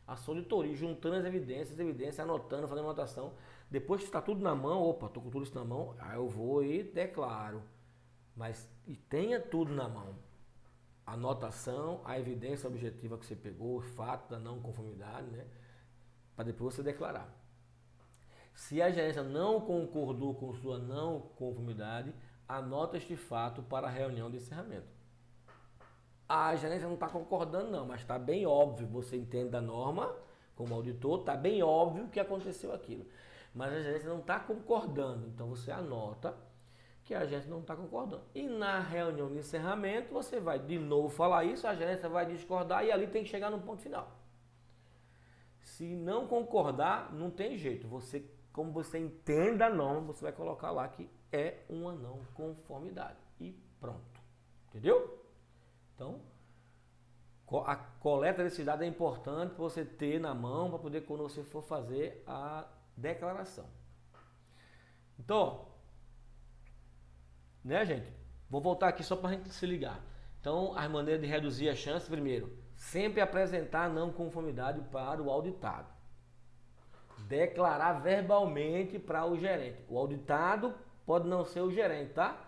a sua auditoria, juntando as evidências, anotando, fazendo anotação. Depois que está tudo na mão, estou com tudo isso na mão, aí eu vou e declaro. Mas tenha tudo na mão. A anotação, a evidência objetiva que você pegou, o fato da não conformidade, né? Para depois você declarar. Se a gerência não concordou com sua não conformidade, anota este fato para a reunião de encerramento. A gerência não está concordando não, mas está bem óbvio, você entende da norma, como auditor, está bem óbvio que aconteceu aquilo. Mas a gerência não está concordando, então você anota que a gerência não está concordando. E na reunião de encerramento, você vai de novo falar isso, a gerência vai discordar e ali tem que chegar no ponto final. Se não concordar, não tem jeito. Como você entende a norma, você vai colocar lá que é uma não conformidade. E pronto. Entendeu? Então, a coleta desses dados é importante para você ter na mão, para poder, quando você for fazer a declaração. Então, né, gente? Vou voltar aqui só para a gente se ligar. Então, as maneiras de reduzir a chance, primeiro, sempre apresentar a não conformidade para o auditado. Declarar verbalmente para o gerente. O auditado pode não ser o gerente, tá?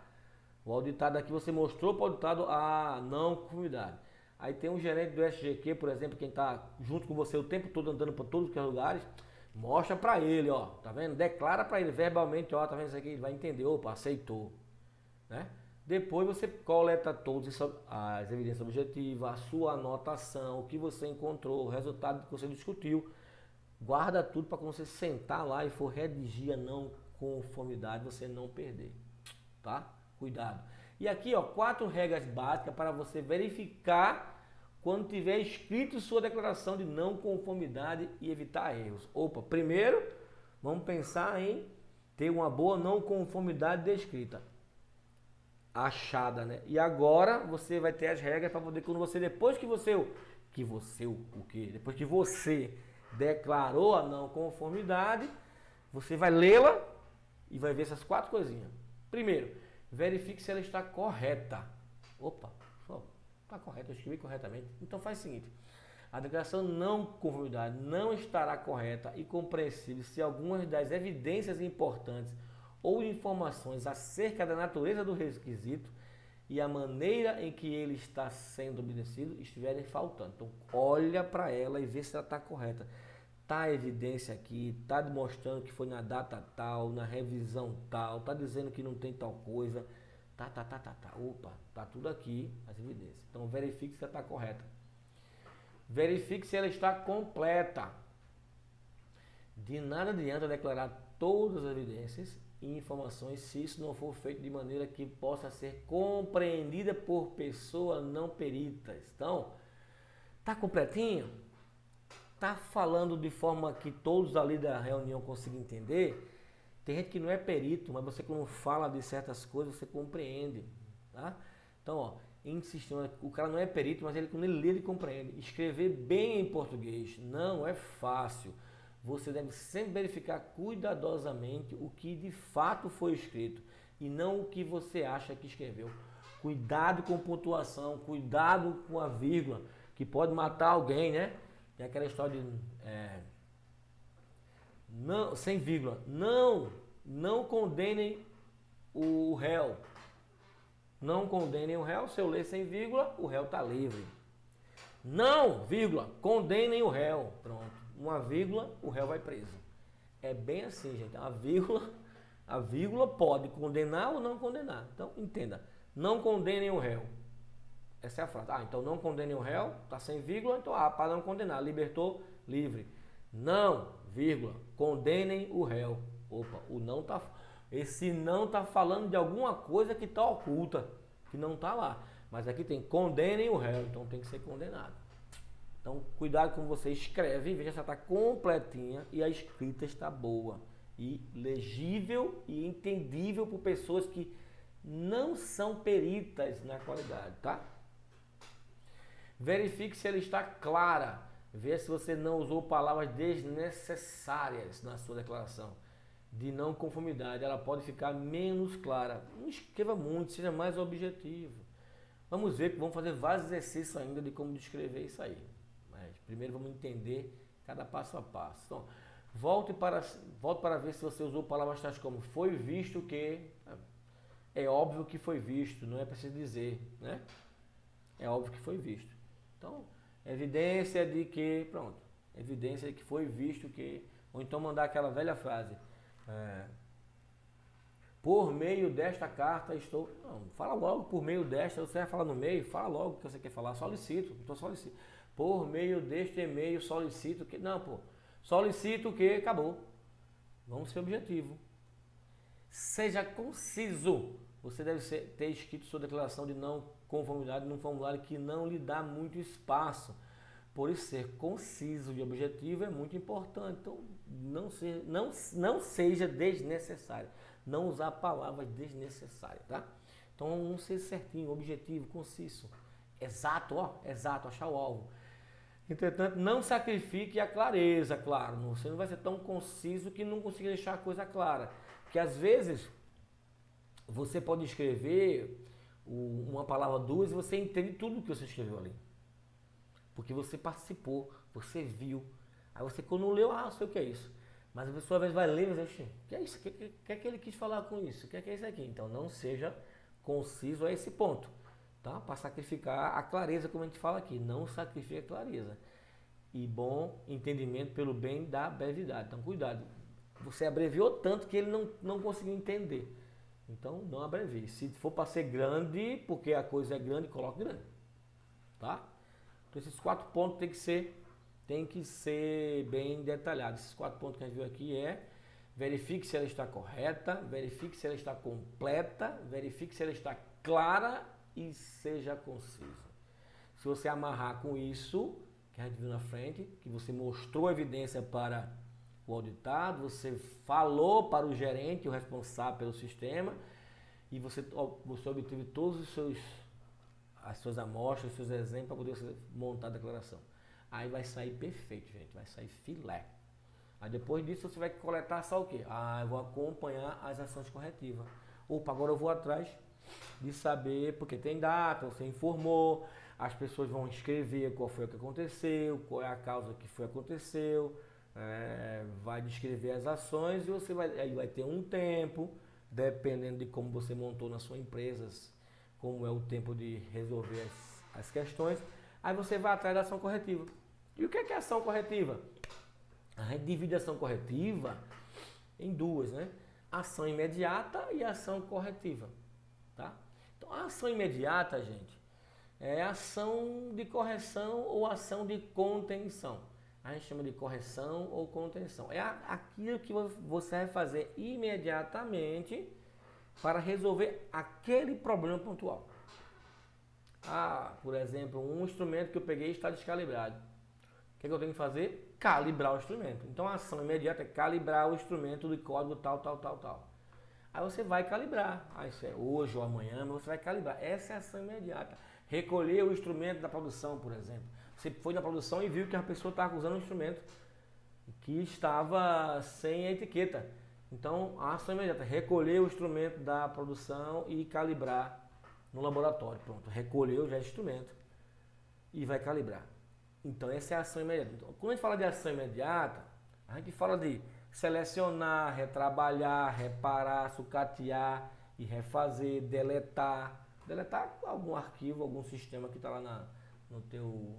O auditado aqui você mostrou para o auditado a não conformidade. Aí tem um gerente do SGQ, por exemplo, quem está junto com você o tempo todo andando para todos os lugares, mostra para ele, tá vendo? Declara para ele verbalmente, tá vendo isso aqui? Ele vai entender, opa, aceitou, né? Depois você coleta todas as evidências objetivas, a sua anotação, o que você encontrou, o resultado que você discutiu. Guarda tudo para quando você sentar lá e for redigir a não conformidade, você não perder, tá? Cuidado. E aqui, 4 regras básicas para você verificar quando tiver escrito sua declaração de não conformidade e evitar erros. Primeiro, vamos pensar em ter uma boa não conformidade descrita. Achada, né? E agora você vai ter as regras para poder, quando você, depois que você declarou a não conformidade, você vai lê-la e vai ver essas 4 coisinhas. Primeiro, verifique se ela está correta. Está correta, eu escrevi corretamente. Então faz o seguinte, a declaração não conformidade não estará correta e compreensível se algumas das evidências importantes ou informações acerca da natureza do requisito e a maneira em que ele está sendo obedecido estiverem faltando. Então, olha para ela e vê se ela está correta. Está a evidência aqui, está demonstrando que foi na data tal, na revisão tal, está dizendo que não tem tal coisa. Tá. Opa, tá tudo aqui, as evidências. Então, verifique se ela está correta. Verifique se ela está completa. De nada adianta declarar todas as evidências e informações se isso não for feito de maneira que possa ser compreendida por pessoas não peritas. Então, tá completinho? Tá falando de forma que todos ali da reunião consigam entender? Tem gente que não é perito, mas você quando fala de certas coisas, você compreende, tá? Então, ó, insistindo, o cara não é perito, mas quando ele lê, ele compreende. Escrever bem em português não é fácil. Você deve sempre verificar cuidadosamente o que de fato foi escrito e não o que você acha que escreveu. Cuidado com pontuação, cuidado com a vírgula, que pode matar alguém, né? Tem aquela história de não, sem vírgula. Não condenem o réu. Não condenem o réu. Se eu ler sem vírgula, o réu está livre. Não, vírgula, condenem o réu. Pronto. Uma vírgula, o réu vai preso. É bem assim, gente. A vírgula pode condenar ou não condenar. Então, entenda. Não condenem o réu. Essa é a frase. Então não condenem o réu, está sem vírgula, então para não condenar, libertou, livre. Não, vírgula, condenem o réu. Opa, esse não está falando de alguma coisa que está oculta, que não está lá. Mas aqui tem condenem o réu, então tem que ser condenado. Então cuidado como você escreve, veja se ela está completinha e a escrita está boa. E legível e entendível por pessoas que não são peritas na qualidade, tá? Verifique se ela está clara. Veja se você não usou palavras desnecessárias na sua declaração de não conformidade. Ela pode ficar menos clara. Não escreva muito, seja mais objetivo. Vamos ver, vamos fazer vários exercícios ainda de como descrever isso aí. Mas primeiro vamos entender cada passo a passo. Então, volte para ver se você usou palavras tais como foi visto que. É óbvio que foi visto, não é preciso dizer, né? É óbvio que foi visto. Então, evidência de que, pronto, evidência de que foi visto que, ou então mandar aquela velha frase, por meio desta carta estou, não, fala logo por meio desta, você vai falar no meio, fala logo o que você quer falar, solicito, então solicito, por meio deste e-mail solicito que, não pô, solicito que, acabou, vamos ser objetivo. Seja conciso. Você deve ter escrito sua declaração de não conformidade num formulário que não lhe dá muito espaço. Por isso, ser conciso e objetivo é muito importante. Então, não seja desnecessário. Não usar palavras desnecessárias, tá? Então, vamos ser certinho, objetivo, conciso. Exato, exato, achar o alvo. Entretanto, não sacrifique a clareza, claro. Você não vai ser tão conciso que não consiga deixar a coisa clara. Porque às vezes você pode escrever uma palavra, duas, e você entende tudo que você escreveu ali. Porque você participou, você viu. Aí você quando leu, eu sei o que é isso. Mas a pessoa às vezes vai ler e vai dizer, o que é isso? O que é que ele quis falar com isso? O que é isso aqui? Então não seja conciso a esse ponto. Tá? Para sacrificar a clareza, como a gente fala aqui. Não sacrifique a clareza. E bom entendimento pelo bem da brevidade. Então cuidado. Você abreviou tanto que ele não conseguiu entender. Então não abrevie. Se for para ser grande, porque a coisa é grande, coloque grande. Tá? Então esses 4 pontos tem que ser bem detalhados. Esses 4 pontos que a gente viu aqui verifique se ela está correta, verifique se ela está completa, verifique se ela está clara e seja conciso. Se você amarrar com isso, que a gente viu na frente, que você mostrou a evidência para o auditado, você falou para o gerente, o responsável pelo sistema, e você obteve todos as suas amostras, os seus exemplos para poder montar a declaração. Aí vai sair perfeito, gente, vai sair filé. Aí depois disso você vai coletar só o quê? Eu vou acompanhar as ações corretivas. Opa, agora eu vou atrás de saber, porque tem data, você informou, as pessoas vão escrever qual foi o que aconteceu, qual é a causa que aconteceu, vai descrever as ações e aí vai ter um tempo, dependendo de como você montou na sua empresa, como é o tempo de resolver as questões, aí você vai atrás da ação corretiva. E o que é ação corretiva? A gente divide a ação corretiva em duas, né? Ação imediata e ação corretiva, tá? Então, a ação imediata, gente, é ação de correção ou ação de contenção. A gente chama de correção ou contenção. É aquilo que você vai fazer imediatamente para resolver aquele problema pontual. Por exemplo, um instrumento que eu peguei está descalibrado. O que eu tenho que fazer? Calibrar o instrumento. Então a ação imediata é calibrar o instrumento de código tal. Aí você vai calibrar. Isso é hoje ou amanhã, mas você vai calibrar. Essa é a ação imediata. Recolher o instrumento da produção, por exemplo. Você foi na produção e viu que a pessoa estava usando um instrumento que estava sem a etiqueta. Então, a ação imediata, recolher o instrumento da produção e calibrar no laboratório. Pronto, recolheu já o instrumento e vai calibrar. Então, essa é a ação imediata. Então, quando a gente fala de ação imediata, a gente fala de selecionar, retrabalhar, reparar, sucatear e refazer, deletar. Deletar algum arquivo, algum sistema que está lá no teu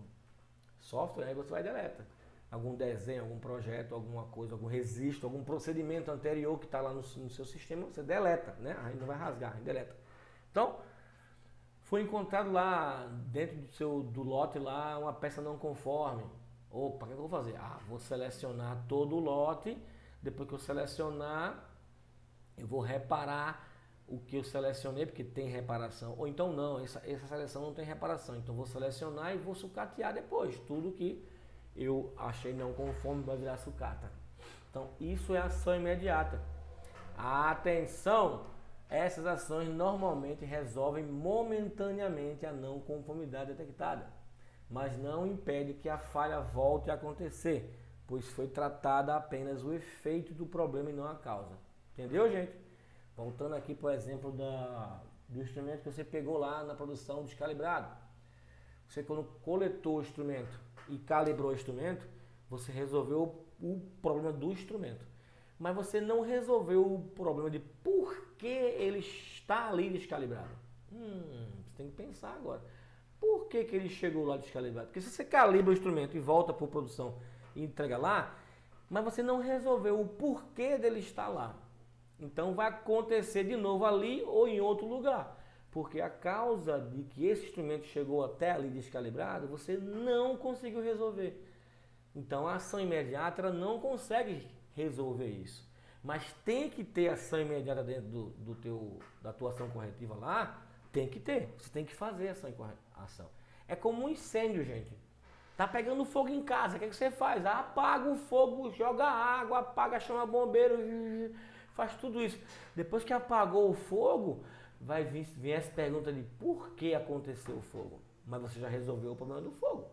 software, aí você vai e deleta. Algum desenho, algum projeto, alguma coisa, algum registro, algum procedimento anterior que está lá no seu sistema, você deleta, né? A gente não vai rasgar, a gente deleta. Então, foi encontrado lá, dentro do lote lá, uma peça não conforme. Opa, o que eu vou fazer? Vou selecionar todo o lote, depois que eu selecionar, eu vou reparar o que eu selecionei, porque tem reparação. Ou então não, essa seleção não tem reparação. Então vou selecionar e vou sucatear depois. Tudo que eu achei não conforme vai virar sucata. Então isso é ação imediata. Atenção! Essas ações normalmente resolvem momentaneamente a não conformidade detectada, mas não impede que a falha volte a acontecer, pois foi tratada apenas o efeito do problema e não a causa. Entendeu, gente? Voltando aqui, por exemplo, do instrumento que você pegou lá na produção descalibrado. Você, quando coletou o instrumento e calibrou o instrumento, você resolveu o problema do instrumento. Mas você não resolveu o problema de por que ele está ali descalibrado. Você tem que pensar agora. Por que ele chegou lá descalibrado? Porque se você calibra o instrumento e volta para a produção e entrega lá, mas você não resolveu o porquê dele estar lá. Então vai acontecer de novo ali ou em outro lugar. Porque a causa de que esse instrumento chegou até ali descalibrado, você não conseguiu resolver. Então a ação imediata ela não consegue resolver isso. Mas tem que ter ação imediata dentro da tua ação corretiva lá, tem que ter. Você tem que fazer ação. É como um incêndio, gente. Tá pegando fogo em casa, o que você faz? Apaga o fogo, joga água, apaga, chama bombeiro, faz tudo isso. Depois que apagou o fogo, vai vir essa pergunta de por que aconteceu o fogo. Mas você já resolveu o problema do fogo.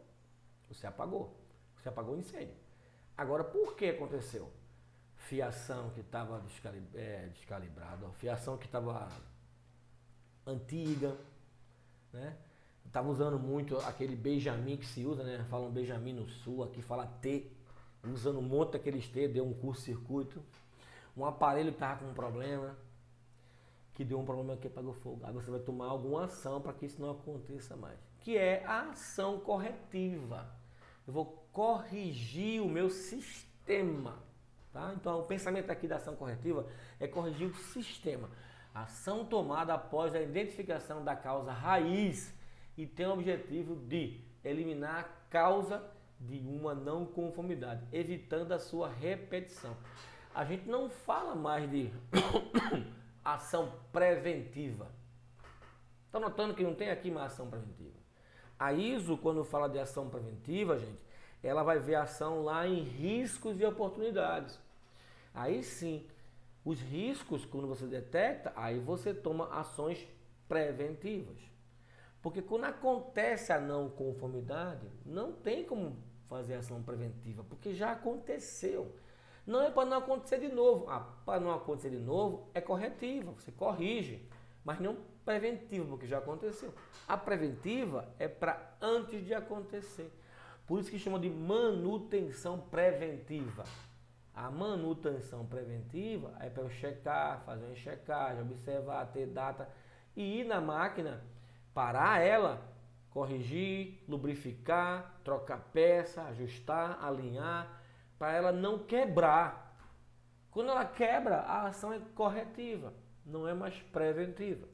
Você apagou o incêndio. Agora, por que aconteceu? Fiação que estava descalibrada, fiação que estava antiga, né? Estava usando muito aquele Benjamin que se usa, né? Falam Benjamin no sul, aqui fala T, usando um monte daqueles T, deu um curto-circuito. Um aparelho que estava com um problema, que deu um problema que apagou fogo. Aí você vai tomar alguma ação para que isso não aconteça mais. Que é a ação corretiva. Eu vou corrigir o meu sistema. Tá? Então o pensamento aqui da ação corretiva é corrigir o sistema. Ação tomada após a identificação da causa raiz e tem o objetivo de eliminar a causa de uma não conformidade, evitando a sua repetição. A gente não fala mais de ação preventiva. Está notando que não tem aqui mais ação preventiva. A ISO, quando fala de ação preventiva, gente, ela vai ver a ação lá em riscos e oportunidades. Aí sim, os riscos, quando você detecta, aí você toma ações preventivas. Porque quando acontece a não conformidade, não tem como fazer ação preventiva, porque já aconteceu. Não é para não acontecer de novo. Para não acontecer de novo é corretiva, você corrige, mas não preventiva, porque já aconteceu. A preventiva é para antes de acontecer. Por isso que chama de manutenção preventiva. A manutenção preventiva é para eu checar, fazer uma checagem, observar, ter data e ir na máquina parar ela, corrigir, lubrificar, trocar peça, ajustar, alinhar, para ela não quebrar. Quando ela quebra, a ação é corretiva, não é mais preventiva,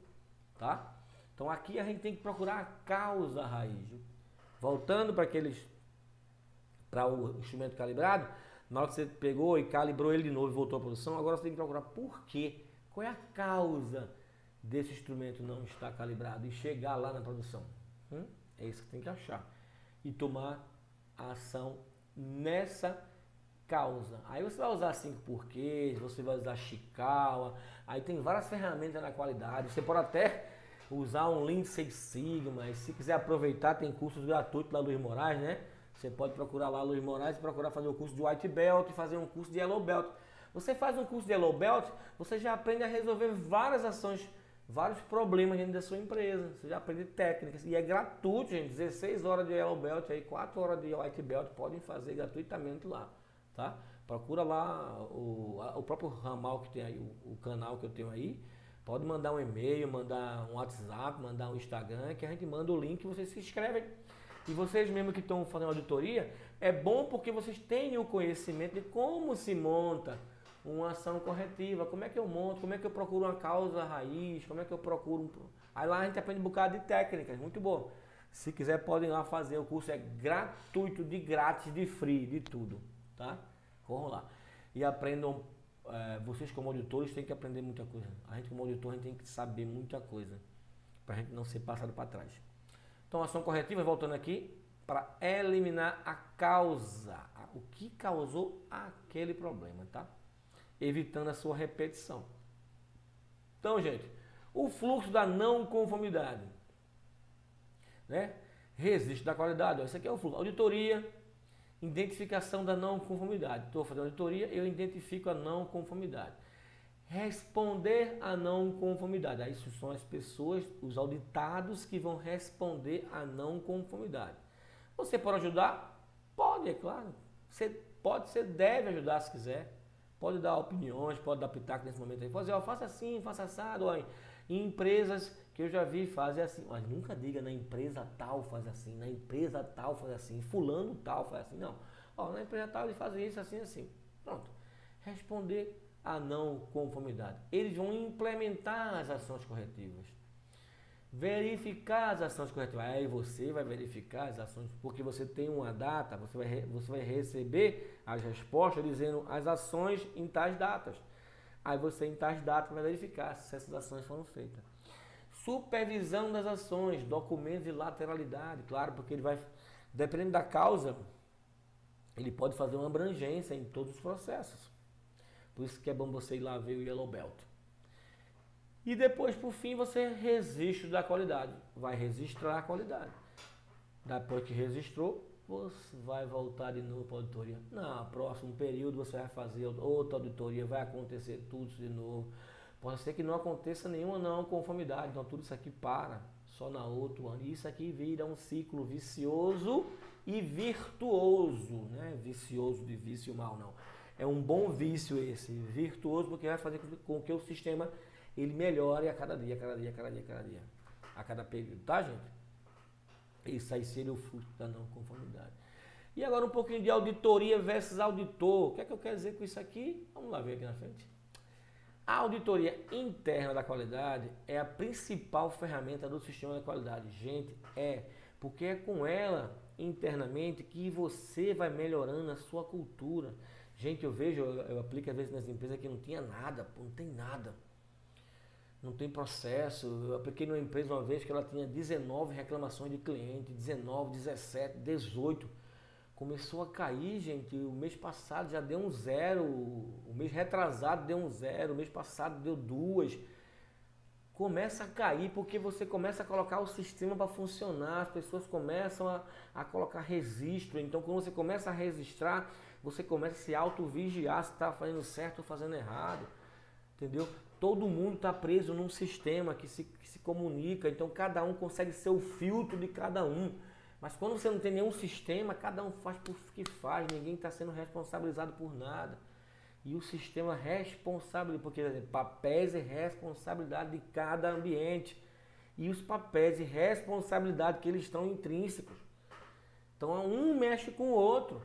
tá? Então aqui a gente tem que procurar a causa raiz. Voltando para o instrumento calibrado, na hora que você pegou e calibrou ele de novo e voltou à produção, agora você tem que procurar por quê? Qual é a causa desse instrumento não estar calibrado e chegar lá na produção? É isso que tem que achar. E tomar a ação nessa causa. Aí você vai usar 5 porquês, você vai usar Chikawa, aí tem várias ferramentas na qualidade. Você pode até usar um Lean Six Sigma, e se quiser aproveitar, tem cursos gratuitos lá Luiz Moraes, né? Você pode procurar lá Luiz Moraes e procurar fazer o curso de White Belt e fazer um curso de Yellow Belt. Você faz um curso de Yellow Belt, você já aprende a resolver várias ações, vários problemas dentro da sua empresa. Você já aprende técnicas. E é gratuito, gente. 16 horas de Yellow Belt, aí 4 horas de White Belt podem fazer gratuitamente lá. Tá? Procura lá o próprio ramal que tem aí, o canal que eu tenho aí. Pode mandar um e-mail, mandar um WhatsApp, mandar um Instagram, que a gente manda o link e vocês se inscrevem. E vocês mesmo que estão fazendo auditoria, é bom porque vocês têm o conhecimento de como se monta uma ação corretiva, como é que eu monto, como é que eu procuro uma causa raiz, como é que eu procuro... Aí lá a gente aprende um bocado de técnicas, muito bom. Se quiser podem lá fazer, o curso é gratuito, de grátis, de free, de tudo, tá? Corram lá. E aprendam, vocês como auditores têm que aprender muita coisa. A gente como auditor, a gente tem que saber muita coisa, para a gente não ser passado para trás. Então, ação corretiva, voltando aqui, para eliminar a causa, o que causou aquele problema, tá? Evitando a sua repetição. Então, gente, o fluxo da não conformidade, né? Registro da qualidade, ó, esse aqui é o fluxo. Auditoria, identificação da não conformidade. Estou fazendo auditoria, eu identifico a não conformidade. Responder a não conformidade. Aí isso são as pessoas, os auditados que vão responder a não conformidade. Você pode ajudar? Pode, é claro. Você deve ajudar se quiser. Pode dar opiniões, pode dar pitaco nesse momento aí. Pode dizer, ó, faça assim, faça assado. Ó, em empresas que eu já vi fazer assim. Mas nunca diga na empresa tal faz assim, na empresa tal faz assim, fulano tal faz assim. Não. Ó, na empresa tal ele faz isso assim, assim. Pronto. Responder a não conformidade. Eles vão implementar as ações corretivas. Verificar as ações corretivas. Aí você vai verificar as ações, porque você tem uma data, você vai receber as respostas dizendo as ações em tais datas. Aí você em tais datas vai verificar se essas ações foram feitas. Supervisão das ações, documentos de lateralidade, claro, porque ele vai, dependendo da causa, ele pode fazer uma abrangência em todos os processos. Por isso que é bom você ir lá ver o Yellow Belt. E depois, por fim, você registro da qualidade. Vai registrar a qualidade. Depois que registrou, você vai voltar de novo para a auditoria. No próximo período você vai fazer outra auditoria, vai acontecer tudo de novo. Pode ser que não aconteça nenhuma não conformidade, então tudo isso aqui para, só na outro ano. Isso aqui vira um ciclo vicioso e virtuoso, né? Vicioso de vício mal não. É um bom vício esse, virtuoso, porque vai fazer com que o sistema ele melhore a cada dia, a cada período, tá, gente? Isso aí seria o fruto da não conformidade. E agora um pouquinho de auditoria versus auditor. O que é que eu quero dizer com isso aqui? Vamos lá ver aqui na frente. A auditoria interna da qualidade é a principal ferramenta do sistema da qualidade. Gente, porque é com ela internamente que você vai melhorando a sua cultura. Gente, eu aplico às vezes nas empresas que não tinha nada, não tem nada. Não tem processo. Eu apliquei numa empresa uma vez que ela tinha 19 reclamações de cliente, 19, 17, 18. Começou a cair, gente. O mês passado já deu um 0, o mês retrasado deu um 0, o mês passado deu 2. Começa a cair porque você começa a colocar o sistema para funcionar, as pessoas começam a colocar registro. Então, quando você começa a registrar, você começa a se auto-vigiar se está fazendo certo ou fazendo errado, entendeu? Todo mundo está preso num sistema que se comunica, então cada um consegue ser o filtro de cada um. Mas quando você não tem nenhum sistema, cada um faz por que faz, ninguém está sendo responsabilizado por nada. E o sistema responsabiliza, porque papéis e responsabilidade de cada ambiente. e os papéis e responsabilidade que eles estão intrínsecos. Então um mexe com o outro.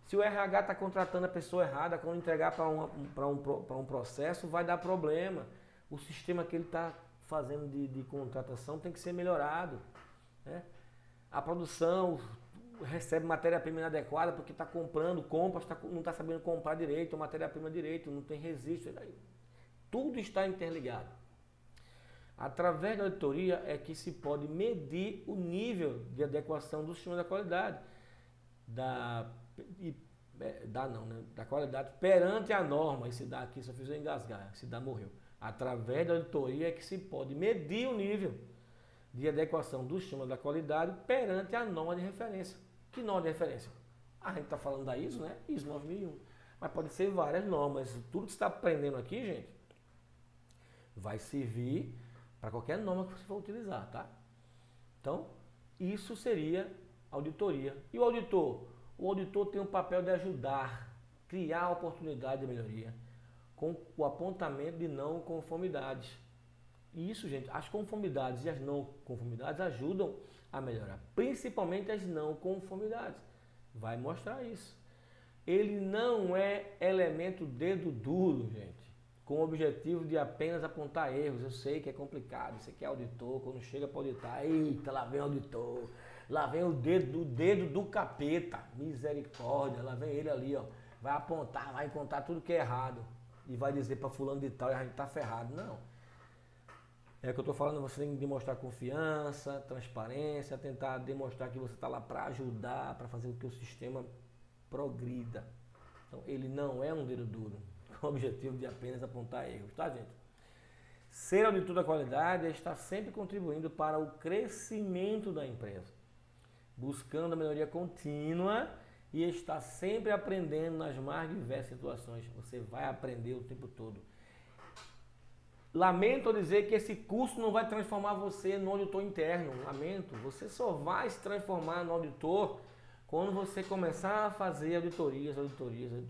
Se o RH está contratando a pessoa errada, quando entregar para um processo, vai dar problema. O sistema que ele está fazendo de contratação tem que ser melhorado, né? A produção recebe matéria-prima inadequada porque está comprando, não está sabendo comprar direito, a matéria-prima direito, não tem registro. Tudo está interligado. Através da auditoria é que se pode medir o nível de adequação do sistema da qualidade, da qualidade perante a norma. Esse dá aqui, só fiz eu engasgar, esse dá morreu. Através da auditoria é que se pode medir o nível de adequação do sistema da qualidade perante a norma de referência. Que norma de referência? A gente está falando da ISO, né? ISO 9001. Mas pode ser várias normas. Tudo que você está aprendendo aqui, gente, vai servir para qualquer norma que você for utilizar, tá? Então, isso seria auditoria. E o auditor? O auditor tem o papel de ajudar, criar oportunidade de melhoria, com o apontamento de não conformidades. E isso, gente, as conformidades e as não conformidades ajudam a melhorar, principalmente as não conformidades. Vai mostrar isso. Ele não é elemento dedo duro, gente, com o objetivo de apenas apontar erros. Eu sei que é complicado, você que é auditor, quando chega para auditar, eita, lá vem o auditor, lá vem o dedo do capeta, misericórdia, lá vem ele ali, ó, vai apontar, vai contar tudo que é errado e vai dizer para fulano de tal e a gente tá ferrado. Não. É o que eu estou falando, você tem que demonstrar confiança, transparência, tentar demonstrar que você está lá para ajudar, para fazer com que o sistema progrida. Então, ele não é um dedo duro, com o objetivo de apenas apontar erros, tá, gente? Ser auditor da qualidade é estar sempre contribuindo para o crescimento da empresa, buscando a melhoria contínua e estar sempre aprendendo nas mais diversas situações. Você vai aprender o tempo todo. Lamento dizer que esse curso não vai transformar você no auditor interno. Lamento, você só vai se transformar no auditor quando você começar a fazer auditorias.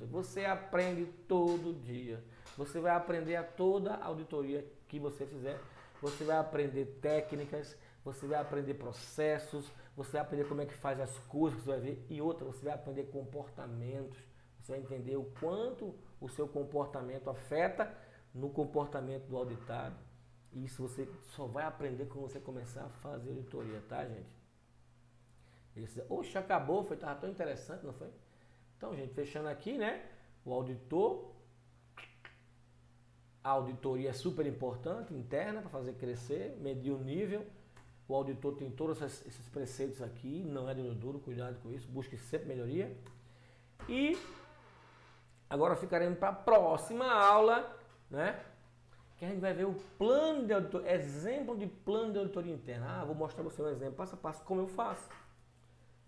Você aprende todo dia. Você vai aprender a toda auditoria que você fizer. Você vai aprender técnicas, você vai aprender processos, você vai aprender como é que faz as coisas que você vai ver. E outra, você vai aprender comportamentos. Você vai entender o quanto o seu comportamento afeta no comportamento do auditado. Isso você só vai aprender quando você começar a fazer auditoria, tá, gente? Oxe, acabou, tava tão interessante, não foi? Então, gente, fechando aqui, né? O auditor, a auditoria é super importante, interna, para fazer crescer, medir o nível. O auditor tem todos esses preceitos aqui, não é dedo duro, cuidado com isso, busque sempre melhoria. E agora ficaremos para a próxima aula, né? Que a gente vai ver o plano de auditoria, exemplo de plano de auditoria interna. Vou mostrar para você um exemplo, passo a passo, como eu faço.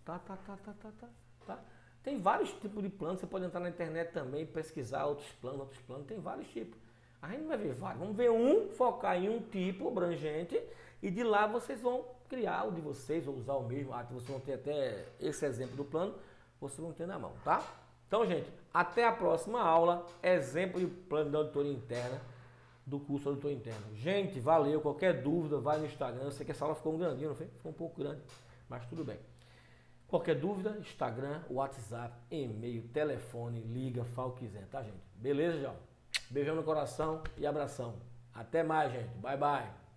Tá. Tem vários tipos de planos, você pode entrar na internet também, pesquisar outros planos, tem vários tipos. A gente não vai ver vários, vamos ver um, focar em um tipo abrangente e de lá vocês vão criar o de vocês, ou usar o mesmo, vocês vão ter até esse exemplo do plano, vocês vão ter na mão, tá? Então, gente, até a próxima aula, exemplo de plano de auditoria interna do curso Auditor Interno. Gente, valeu, qualquer dúvida, vai no Instagram, eu sei que essa aula ficou um grandinho, não foi? Ficou um pouco grande, mas tudo bem. Qualquer dúvida, Instagram, WhatsApp, e-mail, telefone, liga, fala o que quiser, tá, gente? Beleza, João? Beijão no coração e abração. Até mais, gente. Bye, bye.